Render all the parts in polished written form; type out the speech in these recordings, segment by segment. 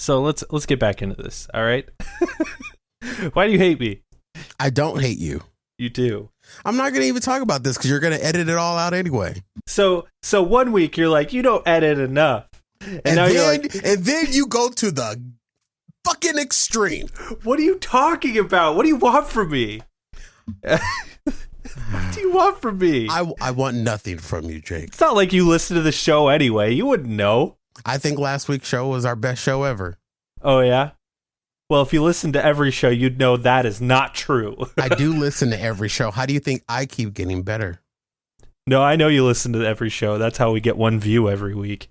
So let's get back into this. All right. Why do you hate me? I don't hate you. You do. I'm not going to even talk about this because you're going to edit it all out anyway. So 1 week you're like, you don't edit enough. And now you're like, and then you go to the fucking extreme. What are you talking about? What do you want from me? What do you want from me? I want nothing from you, Jake. It's not like you listen to the show anyway. You wouldn't know. I think last week's show was our best show ever. Oh, yeah? Well, if you listen to every show, you'd know that is not true. I do listen to every show. How do you think I keep getting better? No, I know you listen to every show. That's how we get one view every week.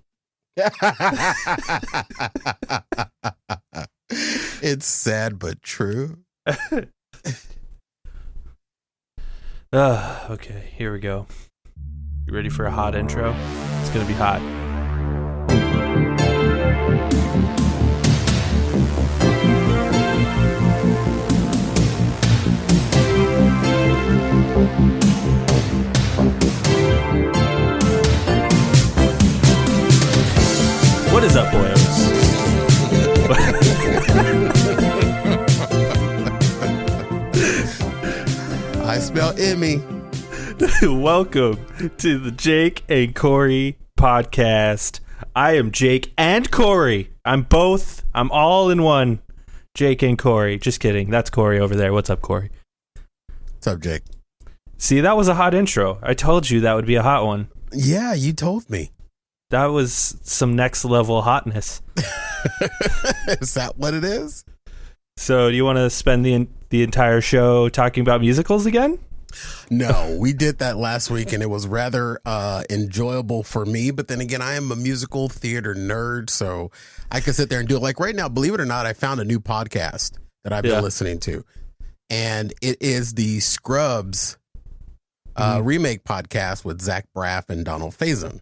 It's sad but true. Okay, here we go. You ready for a hot intro? It's gonna be hot. What is up, boyos? I smell Emmy. Welcome to the Jake and Cory podcast. I am Jake and Cory. I'm both. I'm all in one. Jake and Cory. Just kidding. That's Cory over there. What's up, Cory? What's up, Jake? See, that was a hot intro. I told you that would be a hot one. Yeah, you told me. That was some next level hotness. Is that what it is? So, do you want to spend the entire show talking about musicals again? No, we did that last week, and it was rather enjoyable for me. But then again, I am a musical theater nerd, so I could sit there and do it. Like right now, believe it or not, I found a new podcast that I've been listening to, and it is the Scrubs remake podcast with Zach Braff and Donald Faison.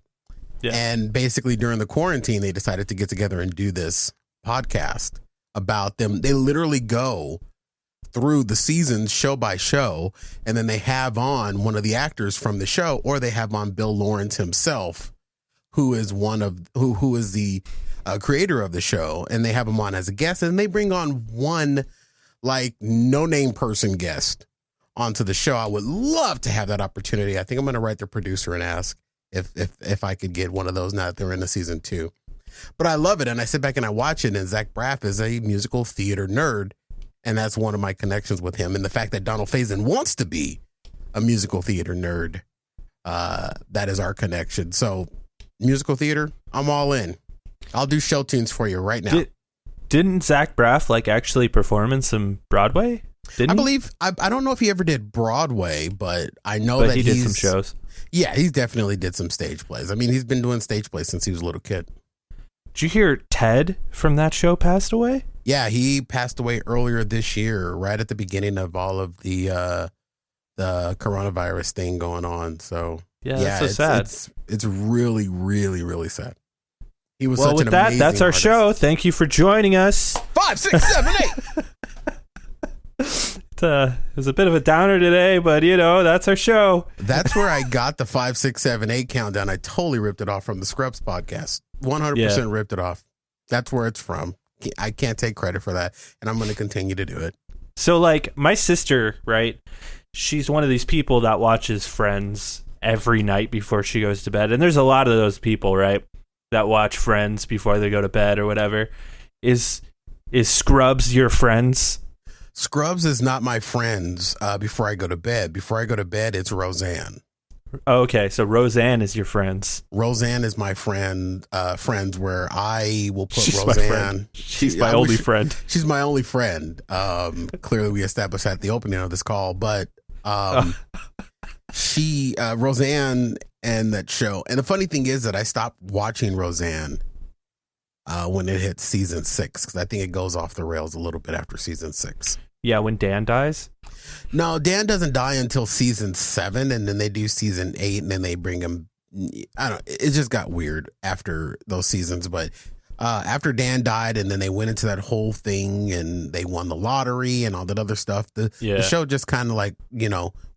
Yeah. And basically during the quarantine, they decided to get together and do this podcast about them. They literally go through the seasons show by show, and then they have on one of the actors from the show, or they have on Bill Lawrence himself, who is who is the creator of the show, and they have him on as a guest, and they bring on one like no-name person guest onto the show. I would love to have that opportunity. I think I'm going to write the producer and ask if I could get one of those now that they're in the season 2. But I love it, and I sit back and I watch it, and Zach Braff is a musical theater nerd, and that's one of my connections with him. And the fact that Donald Faison wants to be a musical theater nerd, that is our connection. So musical theater, I'm all in. I'll do show tunes for you right now. Didn't Zach Braff actually perform in some Broadway? I believe, I don't know if he ever did Broadway, but I know that he did some shows. Yeah, he definitely did some stage plays. I mean, he's been doing stage plays since he was a little kid. Did you hear Ted from that show passed away? Yeah, he passed away earlier this year, right at the beginning of all of the coronavirus thing going on. So yeah, that's so sad. It's really, really, really sad. He was such an amazing that's our artist. show. Thank you for joining us. 5, 6, 7, 8. It was a bit of a downer today, but that's our show. That's where I got the 5, 6, 7, 8 countdown. I totally ripped it off from the Scrubs podcast. 100% ripped it off. That's where it's from. I can't take credit for that, and I'm going to continue to do it. So, my sister, right? She's one of these people that watches Friends every night before she goes to bed, and there's a lot of those people, right, that watch Friends before they go to bed or whatever. Is Scrubs your Friends? Scrubs is not my friends before I go to bed. Before I go to bed, it's Roseanne. Oh, okay, so Roseanne is your Friends. Roseanne is my friends where I will put She's Roseanne. She's my only friend. She's my only friend. Clearly, we established that at the opening of this call, but Roseanne and that show. And the funny thing is that I stopped watching Roseanne when it hit season 6, because I think it goes off the rails a little bit after season 6. Yeah, when Dan dies? No, Dan doesn't die until season 7, and then they do season 8, and then they bring him. I don't. It just got weird after those seasons, but after Dan died, and then they went into that whole thing, and they won the lottery and all that other stuff. The show just kind of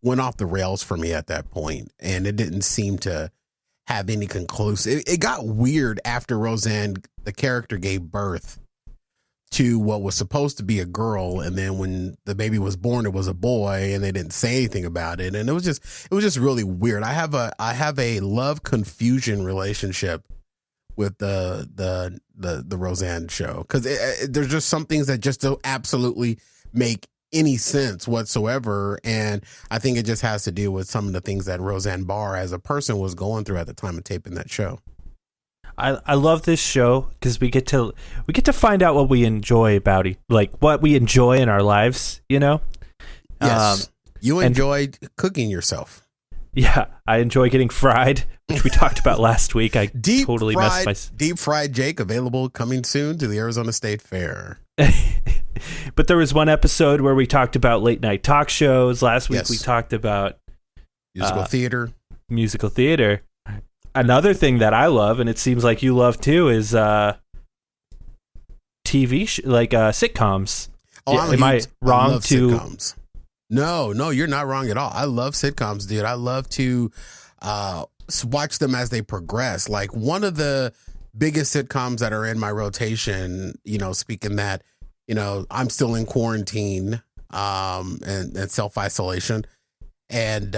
went off the rails for me at that point, and it didn't seem to have any conclusive. It got weird after Roseanne, the character, gave birth to what was supposed to be a girl, and then when the baby was born, it was a boy, and they didn't say anything about it, and it was just really weird. I have a love confusion relationship with the Roseanne show, because there's just some things that just don't absolutely make any sense whatsoever, and I think it just has to do with some of the things that Roseanne Barr as a person was going through at the time of taping that show. I love this show because we get to find out what we enjoy about it, like what we enjoy in our lives, you know? Yes. You enjoy cooking yourself. Yeah, I enjoy getting fried, which we talked about last week. I totally messed my... Deep fried Jake, available coming soon to the Arizona State Fair. But there was one episode where we talked about late night talk shows. Last week we talked about musical theater. Another thing that I love, and it seems like you love too, is TV sitcoms. Oh, am I wrong to? Sitcoms. No, you're not wrong at all. I love sitcoms, dude. I love to watch them as they progress. Like, one of the biggest sitcoms that are in my rotation, you know, speaking that, you know, I'm still in quarantine and self-isolation, and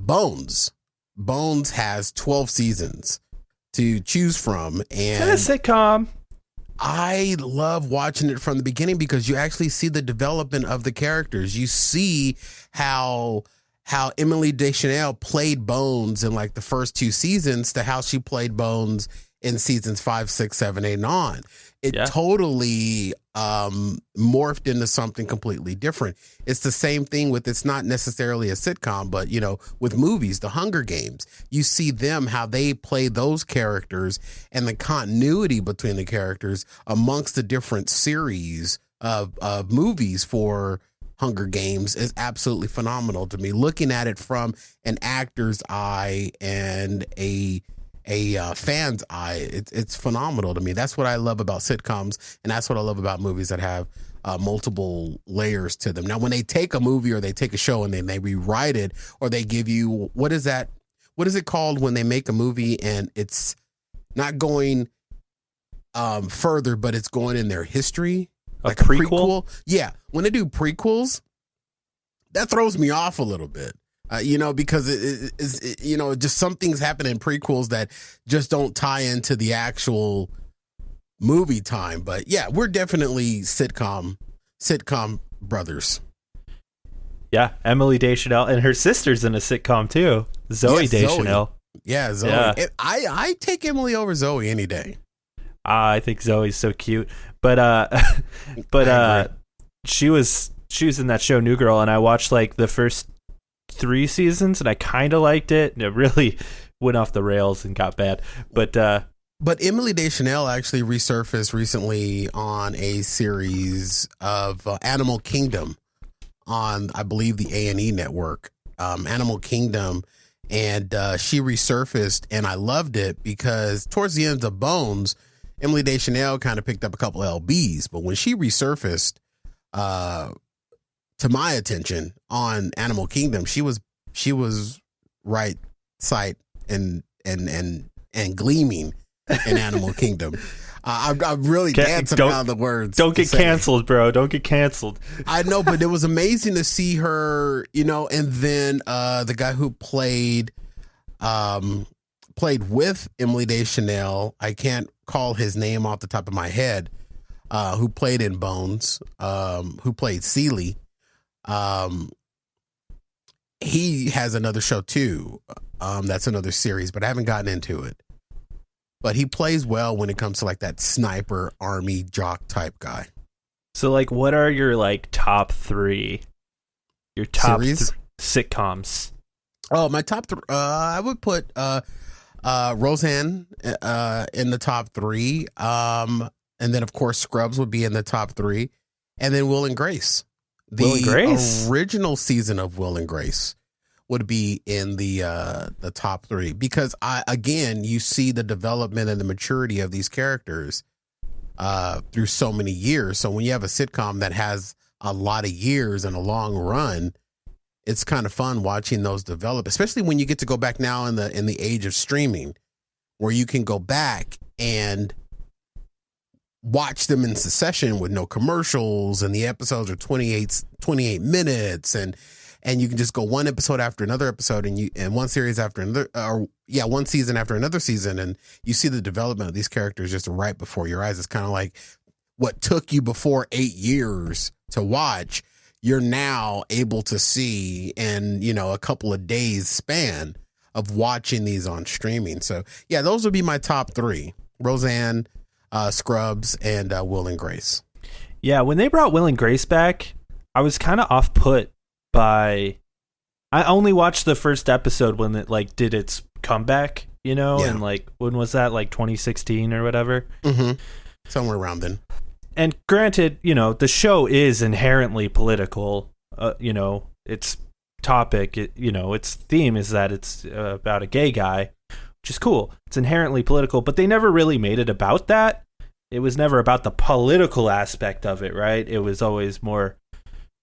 Bones. Bones has 12 seasons to choose from, and it's a sitcom. I love watching it from the beginning because you actually see the development of the characters. You see how Emily Deschanel played Bones in like the first 2 seasons to how she played Bones in seasons 5, 6, 7, 8, and on. It totally morphed into something completely different. It's the same thing with, it's not necessarily a sitcom, but, you know, with movies, The Hunger Games, you see them, how they play those characters, and the continuity between the characters amongst the different series of movies for Hunger Games is absolutely phenomenal to me. Looking at it from an actor's eye and a fan's eye, it's phenomenal to me. That's what I love about sitcoms, and that's what I love about movies that have multiple layers to them. Now, when they take a movie or they take a show and then they rewrite it, or they give you, what is it called when they make a movie and it's not going further, but it's going in their history? Like a prequel? Yeah. When they do prequels, that throws me off a little bit. You know, because it you know, just some things happen in prequels that just don't tie into the actual movie time. But yeah, we're definitely sitcom brothers. Yeah, Emily Deschanel, and her sister's in a sitcom too, Zoe Deschanel. Zoe. Yeah, Zoe. Yeah. I take Emily over Zoe any day. I think Zoe's so cute, but she was in that show New Girl, and I watched like the first 3 seasons, and I kind of liked it, and it really went off the rails and got bad. But Emily Deschanel actually resurfaced recently on a series of Animal Kingdom on, I believe, the A&E network, Animal Kingdom, and she resurfaced, and I loved it because towards the end of Bones, Emily Deschanel kind of picked up a couple LBs, but when she resurfaced, to my attention on Animal Kingdom, she was right sight and gleaming in Animal Kingdom. I'm really dancing around the words. Don't get canceled, bro. Don't get canceled. I know, but it was amazing to see her, you know, and then the guy who played with Emily Deschanel, I can't call his name off the top of my head, who played in Bones, who played Seeley. He has another show too. That's another series, but I haven't gotten into it. But he plays well when it comes to like that sniper army jock type guy. So like, what are your like top 3? Your top sitcoms? Oh, my top 3. I would put Roseanne in the top 3. And then of course Scrubs would be in the top 3, and then Will and Grace. The original season of Will and Grace would be in the top 3 because you see the development and the maturity of these characters through so many years. So when you have a sitcom that has a lot of years and a long run, it's kind of fun watching those develop, especially when you get to go back now in the age of streaming, where you can go back and watch them in succession with no commercials, and the episodes are 28 minutes, and you can just go one episode after another episode, and one series after another, one season after another season, and you see the development of these characters just right before your eyes. It's kind of like what took you before 8 years to watch, you're now able to see in, a couple of days span of watching these on streaming. So yeah, those would be my top 3: Roseanne, Scrubs, and Will and Grace. Yeah, when they brought Will and Grace back, I was kind of off put by. I only watched the first episode when it did its comeback, and when was that, 2016 or whatever? Mm-hmm. Somewhere around then. And granted, the show is inherently political. Its topic, its theme is that it's about a gay guy, which is cool. It's inherently political, but they never really made it about that. It was never about the political aspect of it, right? It was always more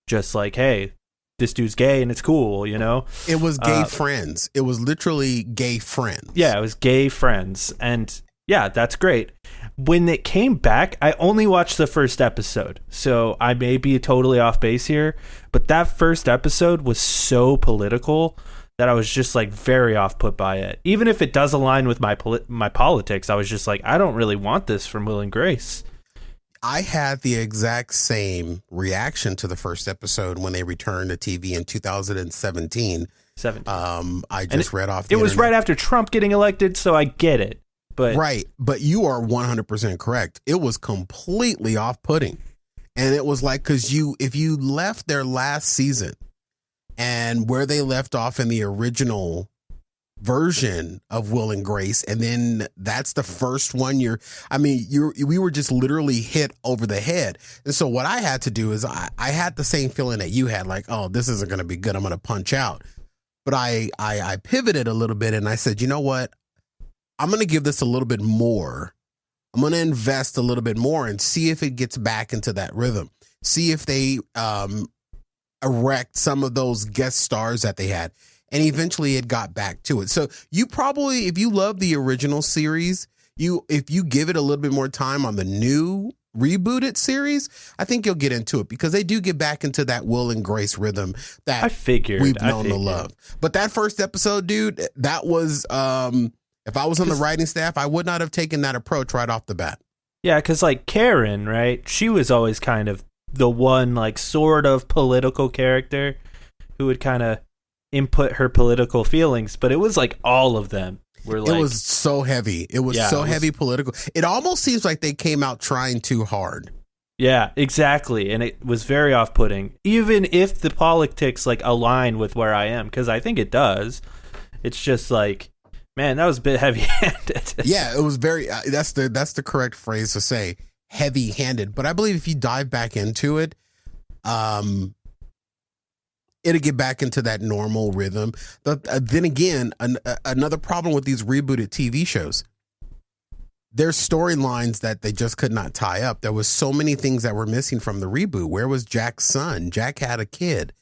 just like, hey, this dude's gay and it's cool, It was gay friends. It was literally gay friends. Yeah, it was gay friends. And yeah, that's great. When it came back, I only watched the first episode, so I may be totally off base here, but that first episode was so political that I was just very off put by it. Even if it does align with my politics, I was just I don't really want this from Will and Grace. I had the exact same reaction to the first episode when they returned to TV in 2017. I just read off the internet. Was right after Trump getting elected, so I get it. Right, but you are 100% correct. It was completely off-putting, and it was because if you left their last season and where they left off in the original version of Will and Grace, and then that's the first one, we were just literally hit over the head. And so what I had to do is I had the same feeling that you had, oh, this isn't going to be good, I'm going to punch out. But I pivoted a little bit and I said, you know what? I'm going to give this a little bit more. I'm going to invest a little bit more and see if it gets back into that rhythm. See if they erect some of those guest stars that they had. And eventually it got back to it. So you probably, if you love the original series, if you give it a little bit more time on the new rebooted series, I think you'll get into it, because they do get back into that Will and Grace rhythm that we've known to love. But that first episode, dude, that was... if I was on the writing staff, I would not have taken that approach right off the bat. Yeah, because Karen, right? She was always kind of the one sort of political character who would kind of input her political feelings, but it was all of them were it was so heavy. It was heavy political. It almost seems like they came out trying too hard. Yeah, exactly. And it was very off-putting, even if the politics align with where I am, because I think it does. It's just man, that was a bit heavy-handed. Yeah, it was very. That's the correct phrase to say, heavy-handed. But I believe if you dive back into it, it'll get back into that normal rhythm. But then again, another problem with these rebooted TV shows, there's storylines that they just could not tie up. There was so many things that were missing from the reboot. Where was Jack's son? Jack had a kid.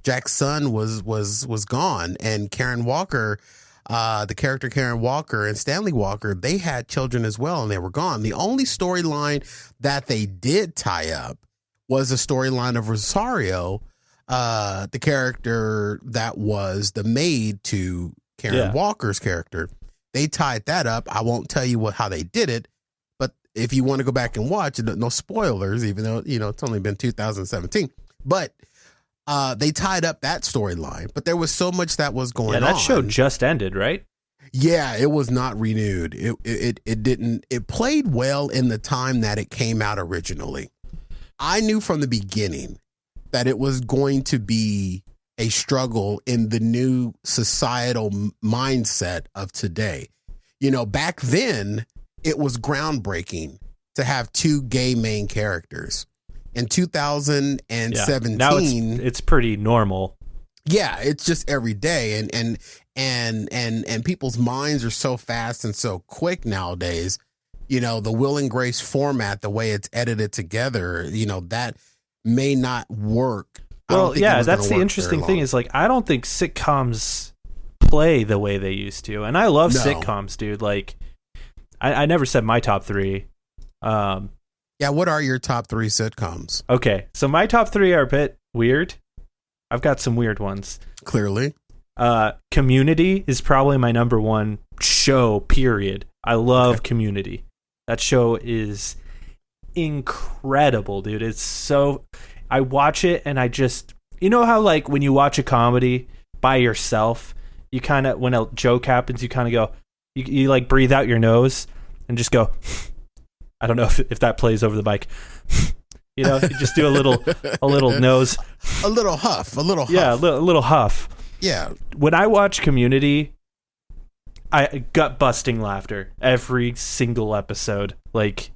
Jack's son was gone, and Karen Walker. The character Karen Walker and Stanley Walker, they had children as well, and they were gone. The only storyline that they did tie up was the storyline of Rosario, the character that was the maid to Karen Walker's character. They tied that up. I won't tell you how they did it, but if you want to go back and watch it, no spoilers, even though it's only been 2017. But they tied up that storyline, but there was so much that was going on. Yeah, that show just ended, right? Yeah, it was not renewed. It didn't. It played well in the time that it came out originally. I knew from the beginning that it was going to be a struggle in the new societal mindset of today. Back then, it was groundbreaking to have two gay main characters. In 2017, now it's pretty normal. Yeah, it's just every day, and people's minds are so fast and so quick nowadays. The Will and Grace format, the way it's edited together, that may not work. Well, yeah, that's the interesting thing is I don't think sitcoms play the way they used to, and I love sitcoms, dude. I never said my top 3. Yeah, what are your top 3 sitcoms? Okay, so my top 3 are a bit weird. I've got some weird ones. Clearly. Community is probably my number 1 show, period. I love Community. That show is incredible, dude. It's so... I watch it and I just... You know how, like, when you watch a comedy by yourself, you kind of... When a joke happens, you kind of go... You like, breathe out your nose and just go... I don't know if that plays over the mic. You know, you just do a little nose. A little huff. Yeah, a little huff. Yeah. When I watch Community, I gut busting laughter every single episode. Like,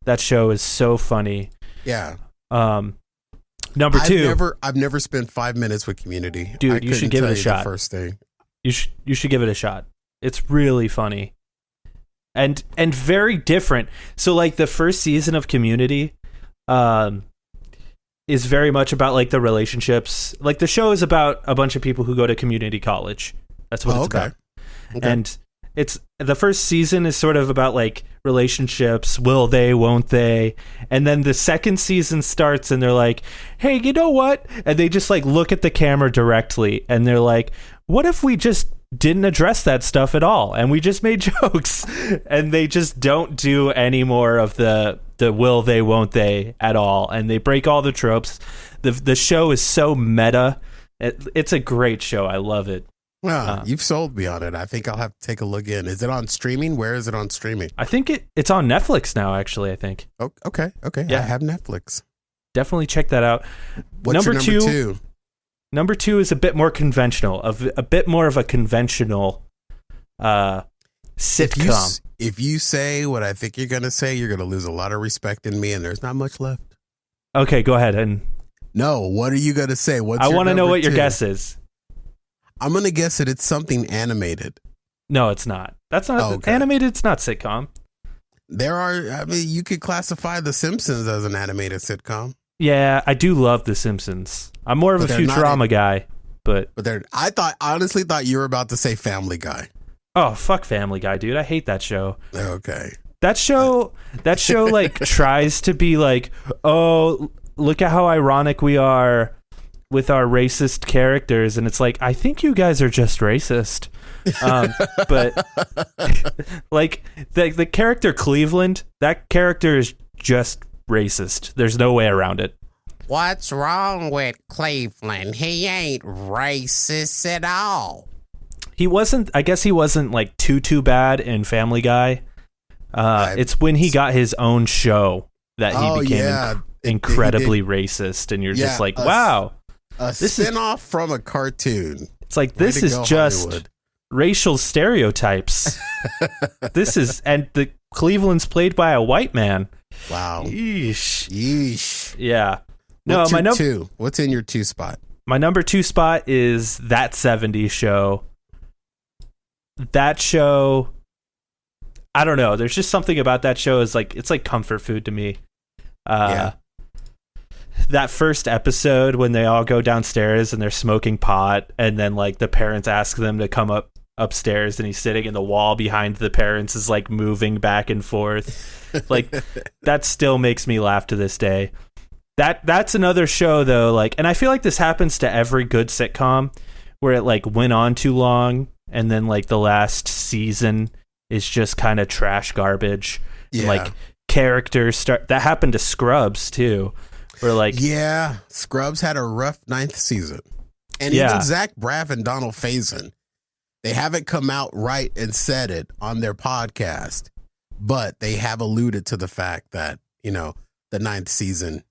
that show is so funny. Yeah. Number 2. I've never spent 5 minutes with Community. Dude, you should give it a shot. The first thing. You should give it a shot. It's really funny. And very different. So, like, the first season of Community is very much about, like, the relationships. Like, the show is about a bunch of people who go to community college. That's what it's about. Okay. And it's the first season is sort of about, like, relationships. Will they, won't they? And then the second season starts and they're like, hey, you know what? And they just, like, look at the camera directly and they're like, what if we just didn't address that stuff at all and we just made jokes? And they just don't do any more of the will they, won't they at all, and they break all the tropes. The show is so meta. It's a great show. I love it. Well, you've sold me on it. I think I'll have to take a look in. Is it on streaming? Where is it on streaming? I think it's on Netflix now, actually. I think. Oh, okay. Yeah. I have Netflix. Definitely check that out. What's your number 2? Number 2 is a bit more conventional, a bit more of a conventional sitcom. If you say what I think you're going to say, you're going to lose a lot of respect in me, and there's not much left. Okay, go ahead. And no, what are you going to say? I want to know what your guess is. I'm going to guess that it's something animated. No, it's not. That's not animated. It's not sitcom. You could classify The Simpsons as an animated sitcom. Yeah, I do love The Simpsons. I'm more of a Futurama guy, but I honestly thought you were about to say Family Guy. Oh, fuck Family Guy, dude. I hate that show. Okay. That show like tries to be like, oh, look at how ironic we are with our racist characters, and it's like, I think you guys are just racist. But like the character Cleveland, that character is just racist. There's no way around it. What's wrong with Cleveland? He ain't racist at all. I guess he wasn't like too bad in Family Guy. It's when he got his own show that he became incredibly racist, and you're just like, wow. This spin-off from a cartoon. It's like, this is just Hollywood. Racial stereotypes. And the Cleveland's played by a white man. Wow. Yeesh. Yeah. What's in your 2 spot? My number 2 spot is That 70s Show. That show, I don't know. There's just something about that show it's like comfort food to me. That first episode when they all go downstairs and they're smoking pot, and then like the parents ask them to come upstairs, and he's sitting, and the wall behind the parents is like moving back and forth. Like, that still makes me laugh to this day. That's another show though, like, and I feel like this happens to every good sitcom where it like went on too long, and then like the last season is just kind of trash garbage. Yeah. Like, characters that happened to Scrubs too. Where like, yeah, Scrubs had a rough 9th season. And even Zach Braff and Donald Faison, they haven't come out right and said it on their podcast, but they have alluded to the fact that, you know, the 9th season,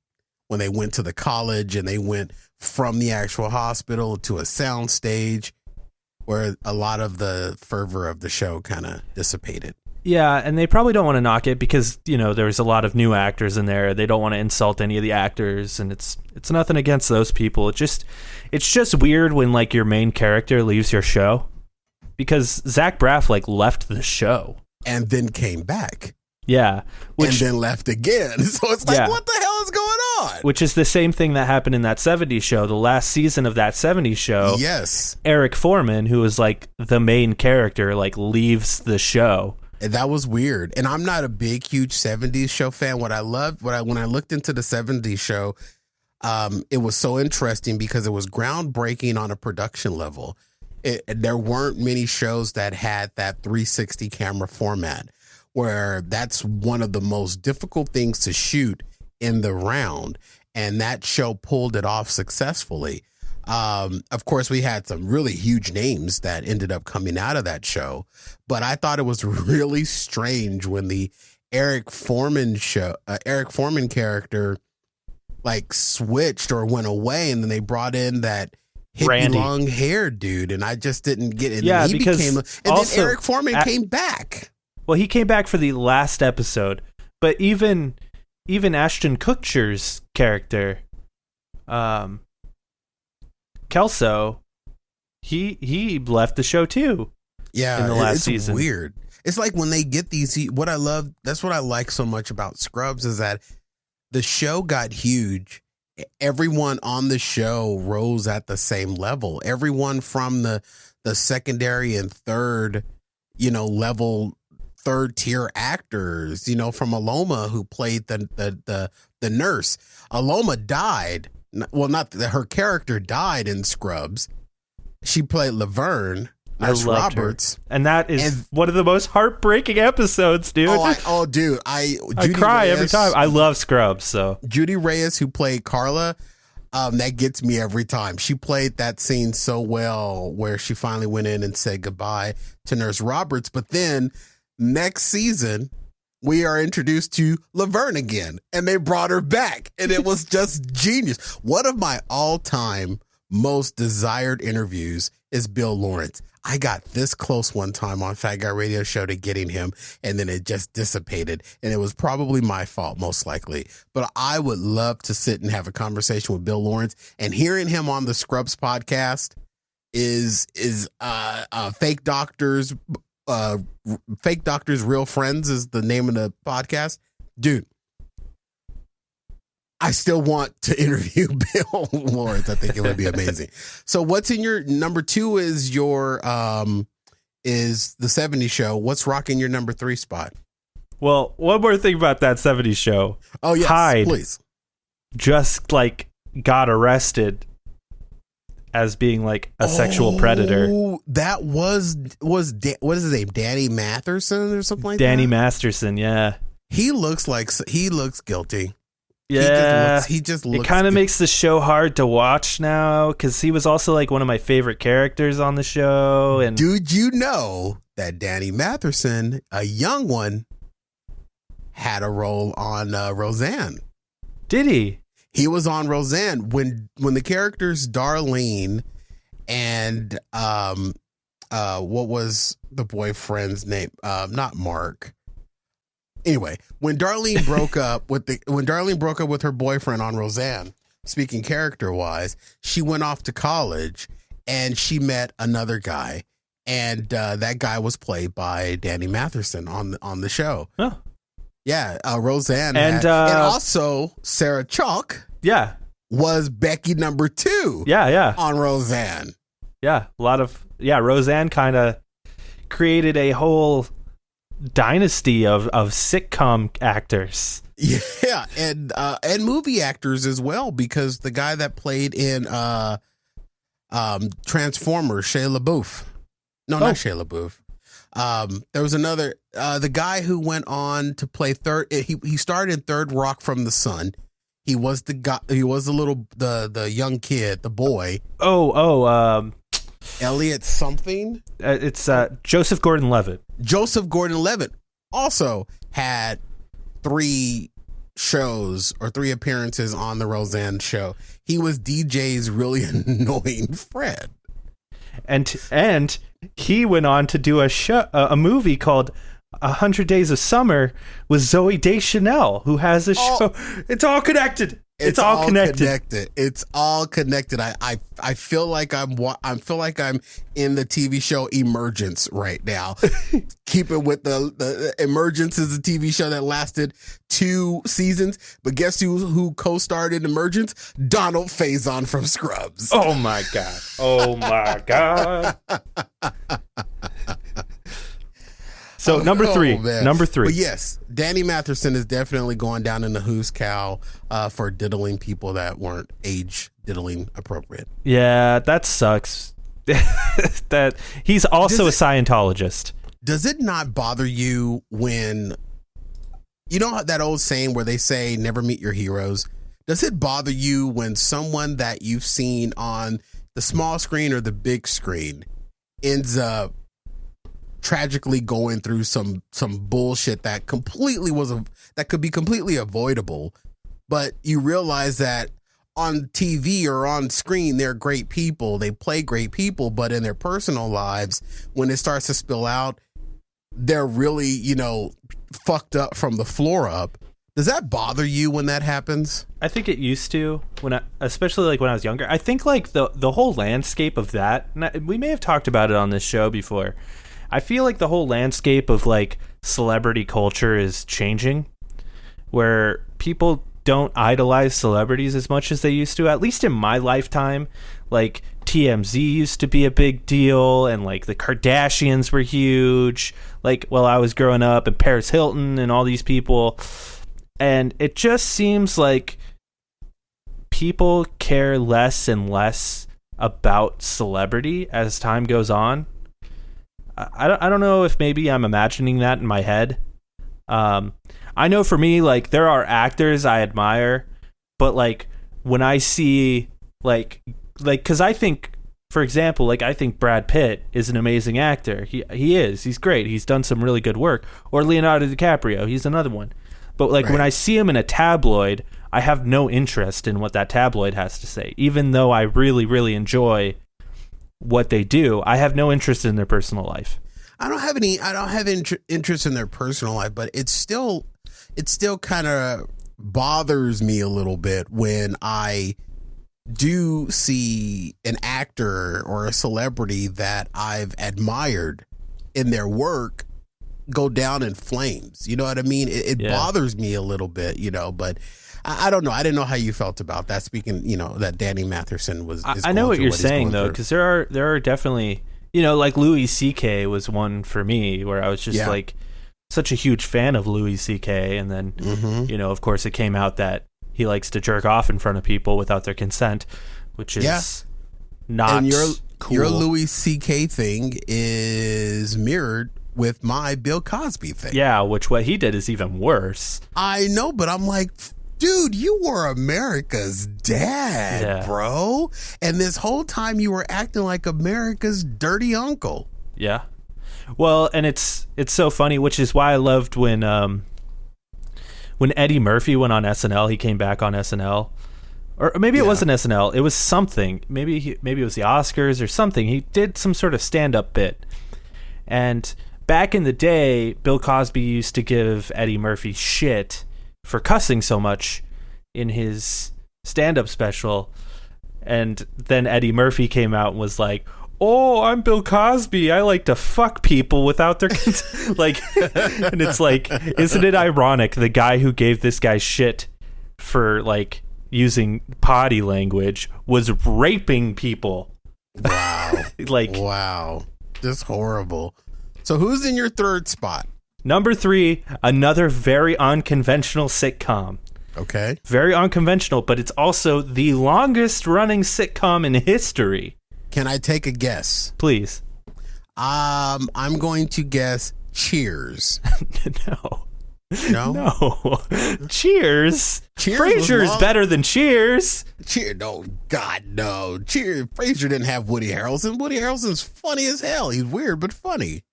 when they went to the college and they went from the actual hospital to a sound stage, where a lot of the fervor of the show kind of dissipated. Yeah, and they probably don't want to knock it because, you know, there's a lot of new actors in there. They don't want to insult any of the actors, and it's nothing against those people. It's just weird when like your main character leaves your show, because Zach Braff like left the show and then came back. Yeah, and then left again. So it's like, what the hell is going on? Which is the same thing that happened in That 70s Show. The last season of That 70s Show. Yes. Eric Foreman, who was like the main character, like leaves the show. That was weird. And I'm not a big, huge 70s show fan. When I looked into the 70s show, it was so interesting because it was groundbreaking on a production level. There weren't many shows that had that 360 camera format, where that's one of the most difficult things to shoot in the round. And that show pulled it off successfully. Of course, we had some really huge names that ended up coming out of that show, but I thought it was really strange when the Eric Foreman character like switched or went away, and then they brought in that hippie long haired dude, and I just didn't get it. Yeah, then Eric Foreman came back. Well, he came back for the last episode, but even Ashton Kutcher's character, Kelso, he left the show too. Yeah, in the last it's season. Weird. It's like when they get these. That's what I like so much about Scrubs is that the show got huge. Everyone on the show rose at the same level. Everyone from the secondary and third, level, third tier actors. From Aloma, who played the nurse. Aloma died. Well, not that her character died in Scrubs. She played Laverne, Nurse Roberts, her. And that is one of the most heartbreaking episodes, dude. Dude, I cry every time. I love Scrubs. So Judy Reyes, who played Carla, that gets me every time. She played that scene so well, where she finally went in and said goodbye to Nurse Roberts. But then next season, we are introduced to Laverne again, and they brought her back, and it was just genius. One of my all-time most desired interviews is Bill Lawrence. I got this close one time on Fat Guy Radio Show to getting him, and then it just dissipated, and it was probably my fault, most likely. But I would love to sit and have a conversation with Bill Lawrence, and hearing him on the Scrubs podcast is Fake Doctors. Fake Doctors Real Friends is the name of the podcast. Dude, I still want to interview Bill Lawrence. I think it would be amazing. So what's in your number 2 is your is the 70s show. What's rocking your number 3 spot? Well, one more thing about that 70s show. Oh yes, Hyde please. Just got arrested as being a sexual predator. That was what is his name? Danny Masterson or something like Danny that? Masterson, yeah. He looks guilty. Yeah. He just looks it kind of makes the show hard to watch now, because he was also one of my favorite characters on the show. And did you know that Danny Masterson, a young one, had a role on Roseanne? Did he? He was on Roseanne when the characters Darlene and what was the boyfriend's name? Not Mark. Anyway, when Darlene broke up with her boyfriend on Roseanne, speaking character wise, she went off to college and she met another guy, and that guy was played by Danny Masterson on the show. Oh. Yeah, Roseanne, and also Sarah Chalk. Yeah, was Becky number 2. Yeah, on Roseanne. Yeah, Roseanne kind of created a whole dynasty of sitcom actors. Yeah, and movie actors as well, because the guy that played in Transformers, Shia LaBeouf. No, not Shia LaBeouf. There was another, the guy who went on to play he started in Third Rock from the Sun. He was the guy, the young kid, the boy. Elliot something. It's Joseph Gordon-Levitt. Joseph Gordon-Levitt also had 3 shows or 3 appearances on the Roseanne show. He was DJ's really annoying friend. And he went on to do a movie called 100 Days of Summer with Zooey Deschanel, who has a show. It's all connected. It's all connected. It's all connected. I feel like I'm in the TV show Emergence right now. Keep it with the Emergence is a TV show that lasted 2 seasons, but guess who co-starred in Emergence? Donald Faison from Scrubs. Oh my god. So number three. But yes, Danny Masterson is definitely going down in the who's cow for diddling people that weren't age diddling appropriate. Yeah, that sucks. That he's also a Scientologist. Does it not bother you when, you know that old saying where they say never meet your heroes? Does it bother you when someone that you've seen on the small screen or the big screen ends up tragically going through some bullshit that that could be completely avoidable, but you realize that on TV or on screen they're great people, they play great people, but in their personal lives, when it starts to spill out, they're really, fucked up from the floor up. Does that bother you when that happens? I think it used to, especially like when I was younger. I think like the whole landscape of that, and we may have talked about it on this show before. I feel like the whole landscape of like celebrity culture is changing, where people don't idolize celebrities as much as they used to, at least in my lifetime. Like TMZ used to be a big deal, and like the Kardashians were huge, like while I was growing up, and Paris Hilton and all these people. And it just seems like people care less and less about celebrity as time goes on. I don't know if maybe I'm imagining that in my head. I know for me, like, there are actors I admire, but like when I see like because I think, for example, like I think Brad Pitt is an amazing actor. He's great. He's done some really good work. Or Leonardo DiCaprio, he's another one. But like when I see him in a tabloid, I have no interest in what that tabloid has to say. Even though I really, really enjoy what they do, I have no interest in their personal life. I don't have interest in their personal life, but it still kind of bothers me a little bit when I do see an actor or a celebrity that I've admired in their work go down in flames. You know what I mean? It bothers me a little bit, but I don't know. I didn't know how you felt about that. Speaking, that Danny Masterson was. I know what you're saying though, because there are definitely, like Louis C.K. was one for me where I was just like such a huge fan of Louis C.K. And then, of course, it came out that he likes to jerk off in front of people without their consent, which is not and cool. Your Louis C.K. thing is mirrored with my Bill Cosby thing. Yeah, which what he did is even worse. I know, but I'm like, dude, you were America's dad, bro. And this whole time you were acting like America's dirty uncle. Yeah. Well, and it's so funny, which is why I loved when Eddie Murphy went on SNL. He came back on SNL. Or maybe it wasn't SNL. It was something. Maybe it was the Oscars or something. He did some sort of stand-up bit. And back in the day, Bill Cosby used to give Eddie Murphy shit for cussing so much in his stand-up special. And then Eddie Murphy came out and was like, "Oh, I'm Bill Cosby. I like to fuck people without their consent." And it's like, isn't it ironic? The guy who gave this guy shit for like using potty language was raping people. Wow. Wow. Just horrible. So who's in your third spot? Number 3, another very unconventional sitcom. Okay. Very unconventional, but it's also the longest running sitcom in history. Can I take a guess? Please. I'm going to guess Cheers. No. Cheers. Cheers. Frasier is better than Cheers. Cheers. No, God, no. Cheers. Frasier didn't have Woody Harrelson. Woody Harrelson's funny as hell. He's weird, but funny.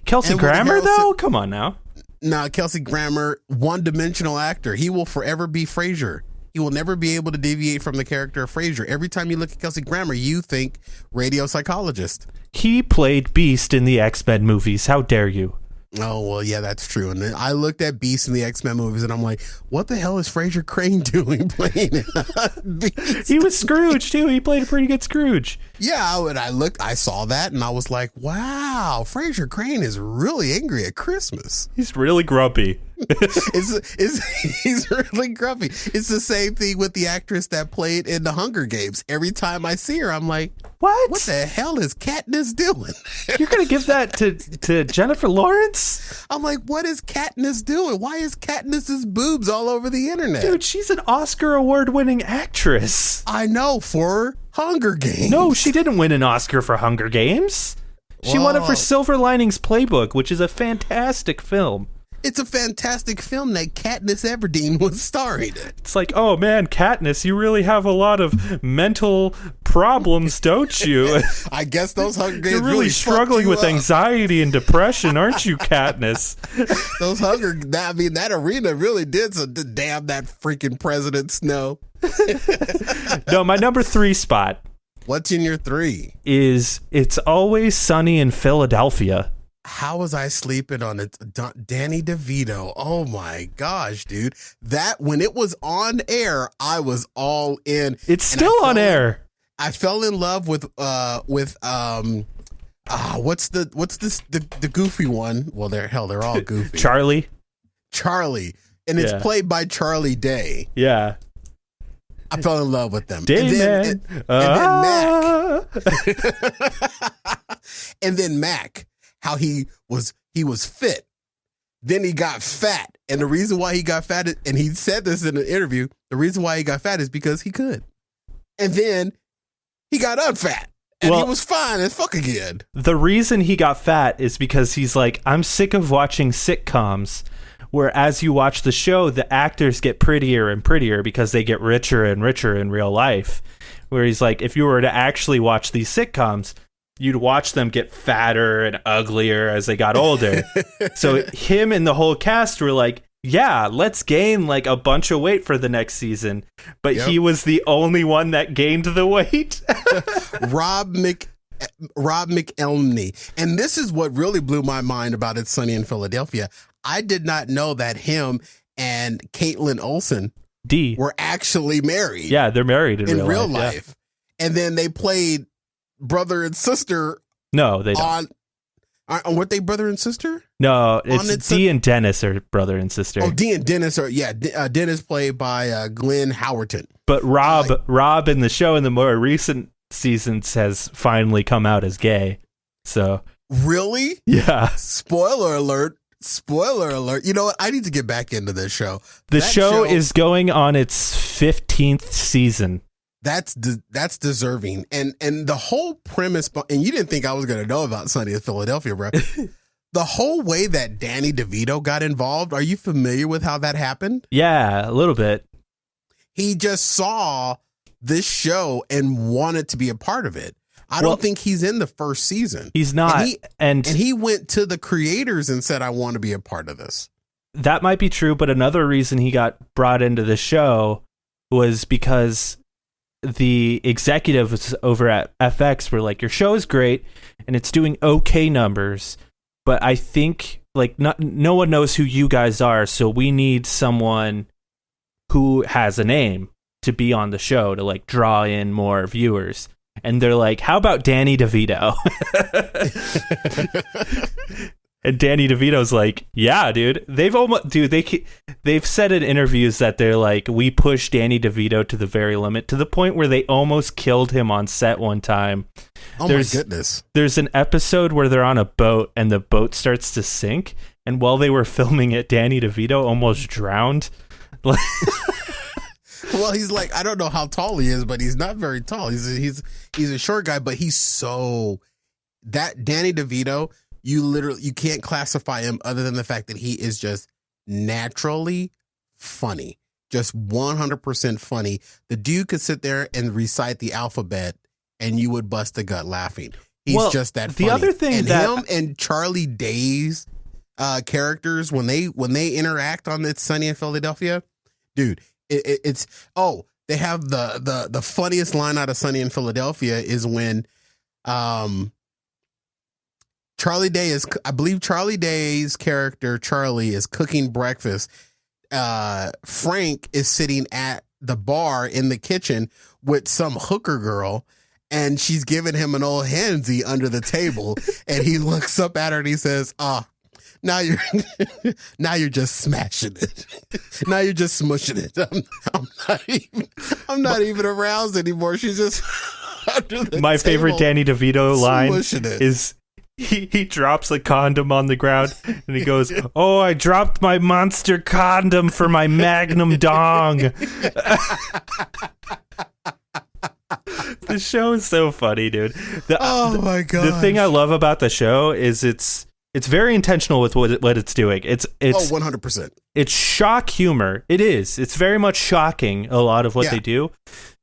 Kelsey Grammer, though? Come on now. Nah, Kelsey Grammer, one-dimensional actor. He will forever be Frasier. He will never be able to deviate from the character of Frasier. Every time you look at Kelsey Grammer, you think radio psychologist. He played Beast in the X-Men movies. How dare you? Oh, well, yeah, that's true. And then I looked at Beast in the X-Men movies, and I'm like, what the hell is Fraser Crane doing playing Beast? He was Scrooge, too. He played a pretty good Scrooge. Yeah, and I saw that, and I was like, wow, Fraser Crane is really angry at Christmas. He's really grumpy. He's really grumpy. It's the same thing with the actress that played in the Hunger Games. Every time I see her, I'm like, what the hell is Katniss doing? You're gonna give that to Jennifer Lawrence? I'm like, what is Katniss doing? Why is Katniss's boobs all over the internet? Dude, she's an Oscar award-winning actress. I know, for Hunger Games. No, she didn't win an Oscar for Hunger Games. She won it for Silver Linings Playbook, which is a fantastic film. It's a fantastic film that Katniss Everdeen was starring in. It's like, oh man, Katniss, you really have a lot of mental problems, don't you? I guess those Hunger Games You're really struggling with anxiety and depression, aren't you, Katniss? That arena really did some to damn that freaking President Snow. No, my number 3 spot. What's in your 3? Is It's Always Sunny in Philadelphia. How was I sleeping on it? Danny DeVito. Oh my gosh, dude. That when it was on air, I was all in. It's still on air. I fell in love with what's the goofy one? Well, they're all goofy. Charlie. And it's played by Charlie Day. Yeah. I fell in love with them. And then Mac. And then Mac. How he was fit. Then he got fat. And the reason why he got fat, and he said this in an interview, the reason why he got fat is because he could. And then he got unfat. And he was fine as fuck again. The reason he got fat is because he's like, I'm sick of watching sitcoms where as you watch the show, the actors get prettier and prettier because they get richer and richer in real life. Where he's like, if you were to actually watch these sitcoms, you'd watch them get fatter and uglier as they got older. So him and the whole cast were like, yeah, let's gain like a bunch of weight for the next season. But he was the only one that gained the weight. Rob Mcelhenney. And this is what really blew my mind about It's Sunny in Philadelphia. I did not know that him and Caitlin Olsen were actually married. Yeah, they're married in real life. Yeah. And then they played brother and sister. No, they don't. Weren't they brother and sister? No, it's Dee and Dennis are brother and sister. Oh, Dee and Dennis are, Dennis played by Glenn Howerton. But Rob in the show in the more recent seasons has finally come out as gay. So really? Yeah. Spoiler alert. You know what? I need to get back into this show. The show is going on its 15th season. That's deserving. And the whole premise, and you didn't think I was going to know about Sunny in Philadelphia, bro. The whole way that Danny DeVito got involved, are you familiar with how that happened? Yeah, a little bit. He just saw this show and wanted to be a part of it. I don't think he's in the first season. He's not. And he went to the creators and said, I want to be a part of this. That might be true, but another reason he got brought into the show was because the executives over at FX were like, your show is great and it's doing okay numbers, but I think like no one knows who you guys are, so we need someone who has a name to be on the show to like draw in more viewers. And they're like, how about Danny DeVito? And Danny DeVito's like, yeah, dude. They've said in interviews that they're like, we pushed Danny DeVito to the very limit, to the point where they almost killed him on set one time. My goodness. There's an episode where they're on a boat and the boat starts to sink. And while they were filming it, Danny DeVito almost drowned. Well, he's like, I don't know how tall he is, but he's not very tall. He's a short guy, but that Danny DeVito, you can't classify him other than the fact that he is just naturally funny, just 100% funny. The dude could sit there and recite the alphabet and you would bust a gut laughing. He's just that funny. The other thing and him and Charlie Day's characters, when they interact on It's Sunny in Philadelphia, dude, they have the funniest line out of Sunny in Philadelphia is when Charlie Day's character Charlie is cooking breakfast. Frank is sitting at the bar in the kitchen with some hooker girl, and she's giving him an old handsy under the table, and he looks up at her and he says, Now you're now you're just smashing it. Now you're just smushing it. I'm not even aroused anymore. She's just under the My favorite Danny DeVito line is he drops a condom on the ground and he goes, "Oh, I dropped my monster condom for my Magnum dong." The show is so funny, dude. Oh my god! The thing I love about the show is it's very intentional with what it's doing. It's 100%. It's shock humor. It is. It's very much shocking, a lot of what they do,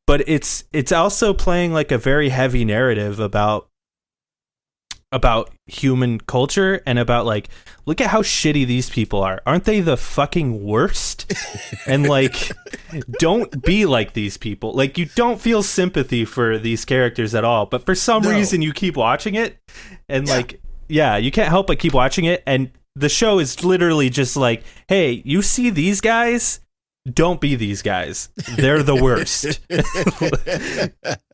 but it's also playing like a very heavy narrative about human culture and about like, look at how shitty these people are. Aren't they the fucking worst? And like, don't be like these people. Like, you don't feel sympathy for these characters at all, but for some reason you keep watching it and you can't help but keep watching it. And the show is literally just like, hey, you see these guys? Don't be these guys. They're the worst.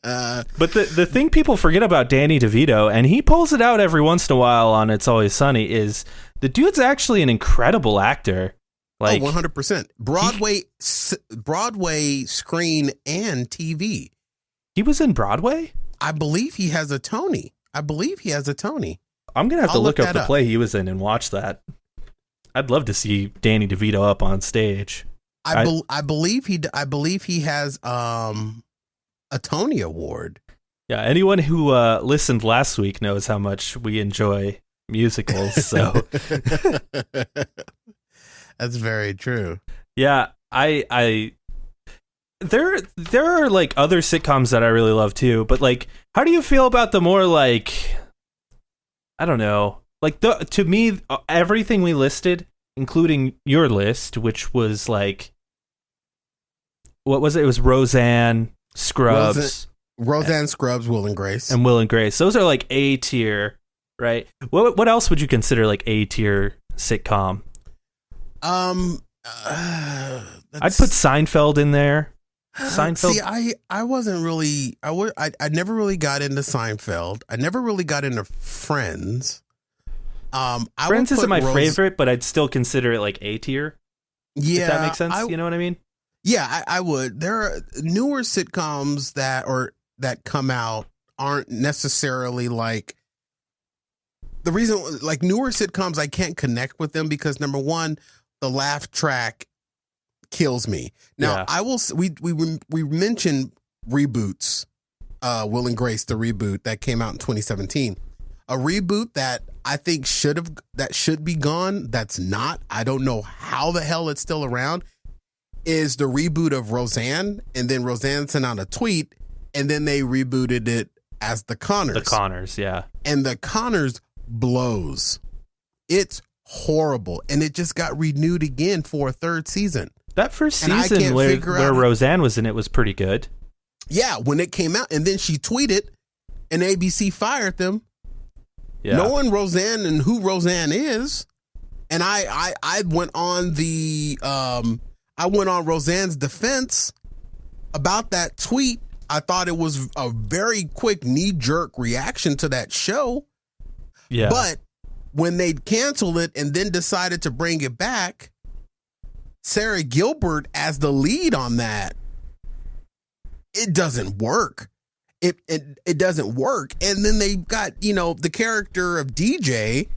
But the thing people forget about Danny DeVito, and he pulls it out every once in a while on It's Always Sunny, is the dude's actually an incredible actor. Like 100%. Broadway, screen, and TV. He was in Broadway? I believe he has a Tony. I'm going to have to look up the play he was in and watch that. I'd love to see Danny DeVito up on stage. I believe he has a Tony Award. Yeah, anyone who listened last week knows how much we enjoy musicals. So that's very true. Yeah, I there are like other sitcoms that I really love too. But like, how do you feel about the more like, I don't know, like to me everything we listed, including your list, which was like, what was it? It was Roseanne, Scrubs. Roseanne, Scrubs, Will and Grace. And Will and Grace. Those are like A tier, right? What else would you consider like A tier sitcom? I'd put Seinfeld in there. Seinfeld. See, I wasn't really, I never really got into Seinfeld. I never really got into Friends. Friends isn't my favorite, but I'd still consider it like A tier. Yeah. If that makes sense. You know what I mean? Yeah, I would. There are newer sitcoms that come out aren't necessarily like the reason. Like newer sitcoms, I can't connect with them because number one, the laugh track kills me. Now I will. We mentioned reboots. Will and Grace, the reboot that came out in 2017, a reboot that I think should be gone. That's not. I don't know how the hell it's still around. Is the reboot of Roseanne, and then Roseanne sent out a tweet, and then they rebooted it as The Connors. The Connors, yeah. And The Connors blows. It's horrible, and it just got renewed again for a third season. That first season where Roseanne was in it was pretty good. Yeah, when it came out, and then she tweeted, and ABC fired them. Yeah. Knowing Roseanne and who Roseanne is, and I went on the I went on Roseanne's defense about that tweet. I thought it was a very quick knee-jerk reaction to that show. Yeah. But when they canceled it and then decided to bring it back, Sarah Gilbert as the lead on that, it doesn't work. It doesn't work. And then they got, the character of DJ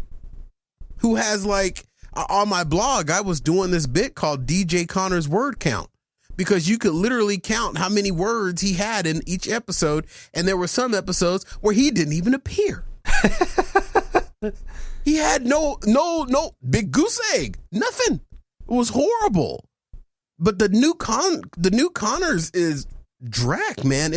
who has like, on my blog, I was doing this bit called DJ Connor's word count because you could literally count how many words he had in each episode. And there were some episodes where he didn't even appear. He had no big goose egg, nothing. It was horrible. But the new Connors is Drac, man.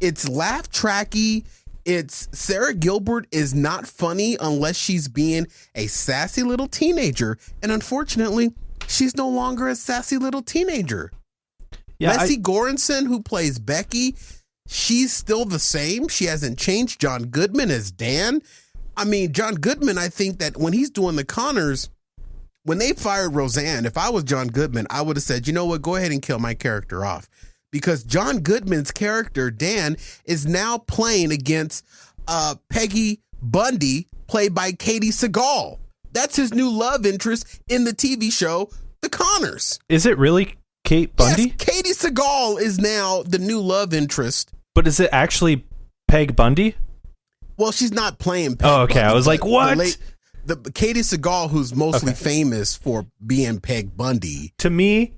It's laugh tracky. It's Sarah Gilbert is not funny unless she's being a sassy little teenager. And unfortunately, she's no longer a sassy little teenager. Yeah, Leslie Goranson, who plays Becky, she's still the same. She hasn't changed. John Goodman as Dan. I mean, John Goodman, I think that when he's doing the Connors, when they fired Roseanne, if I was John Goodman, I would have said, you know what, go ahead and kill my character off. Because John Goodman's character, Dan, is now playing against Peggy Bundy, played by Katie Seagal. That's his new love interest in the TV show, The Connors. Is it really Kate Bundy? Yes, Katie Seagal is now the new love interest. But is it actually Peg Bundy? Well, she's not playing Peg Oh, okay. Bundy, I was like, what? The Katie Seagal, who's mostly famous for being Peg Bundy. To me,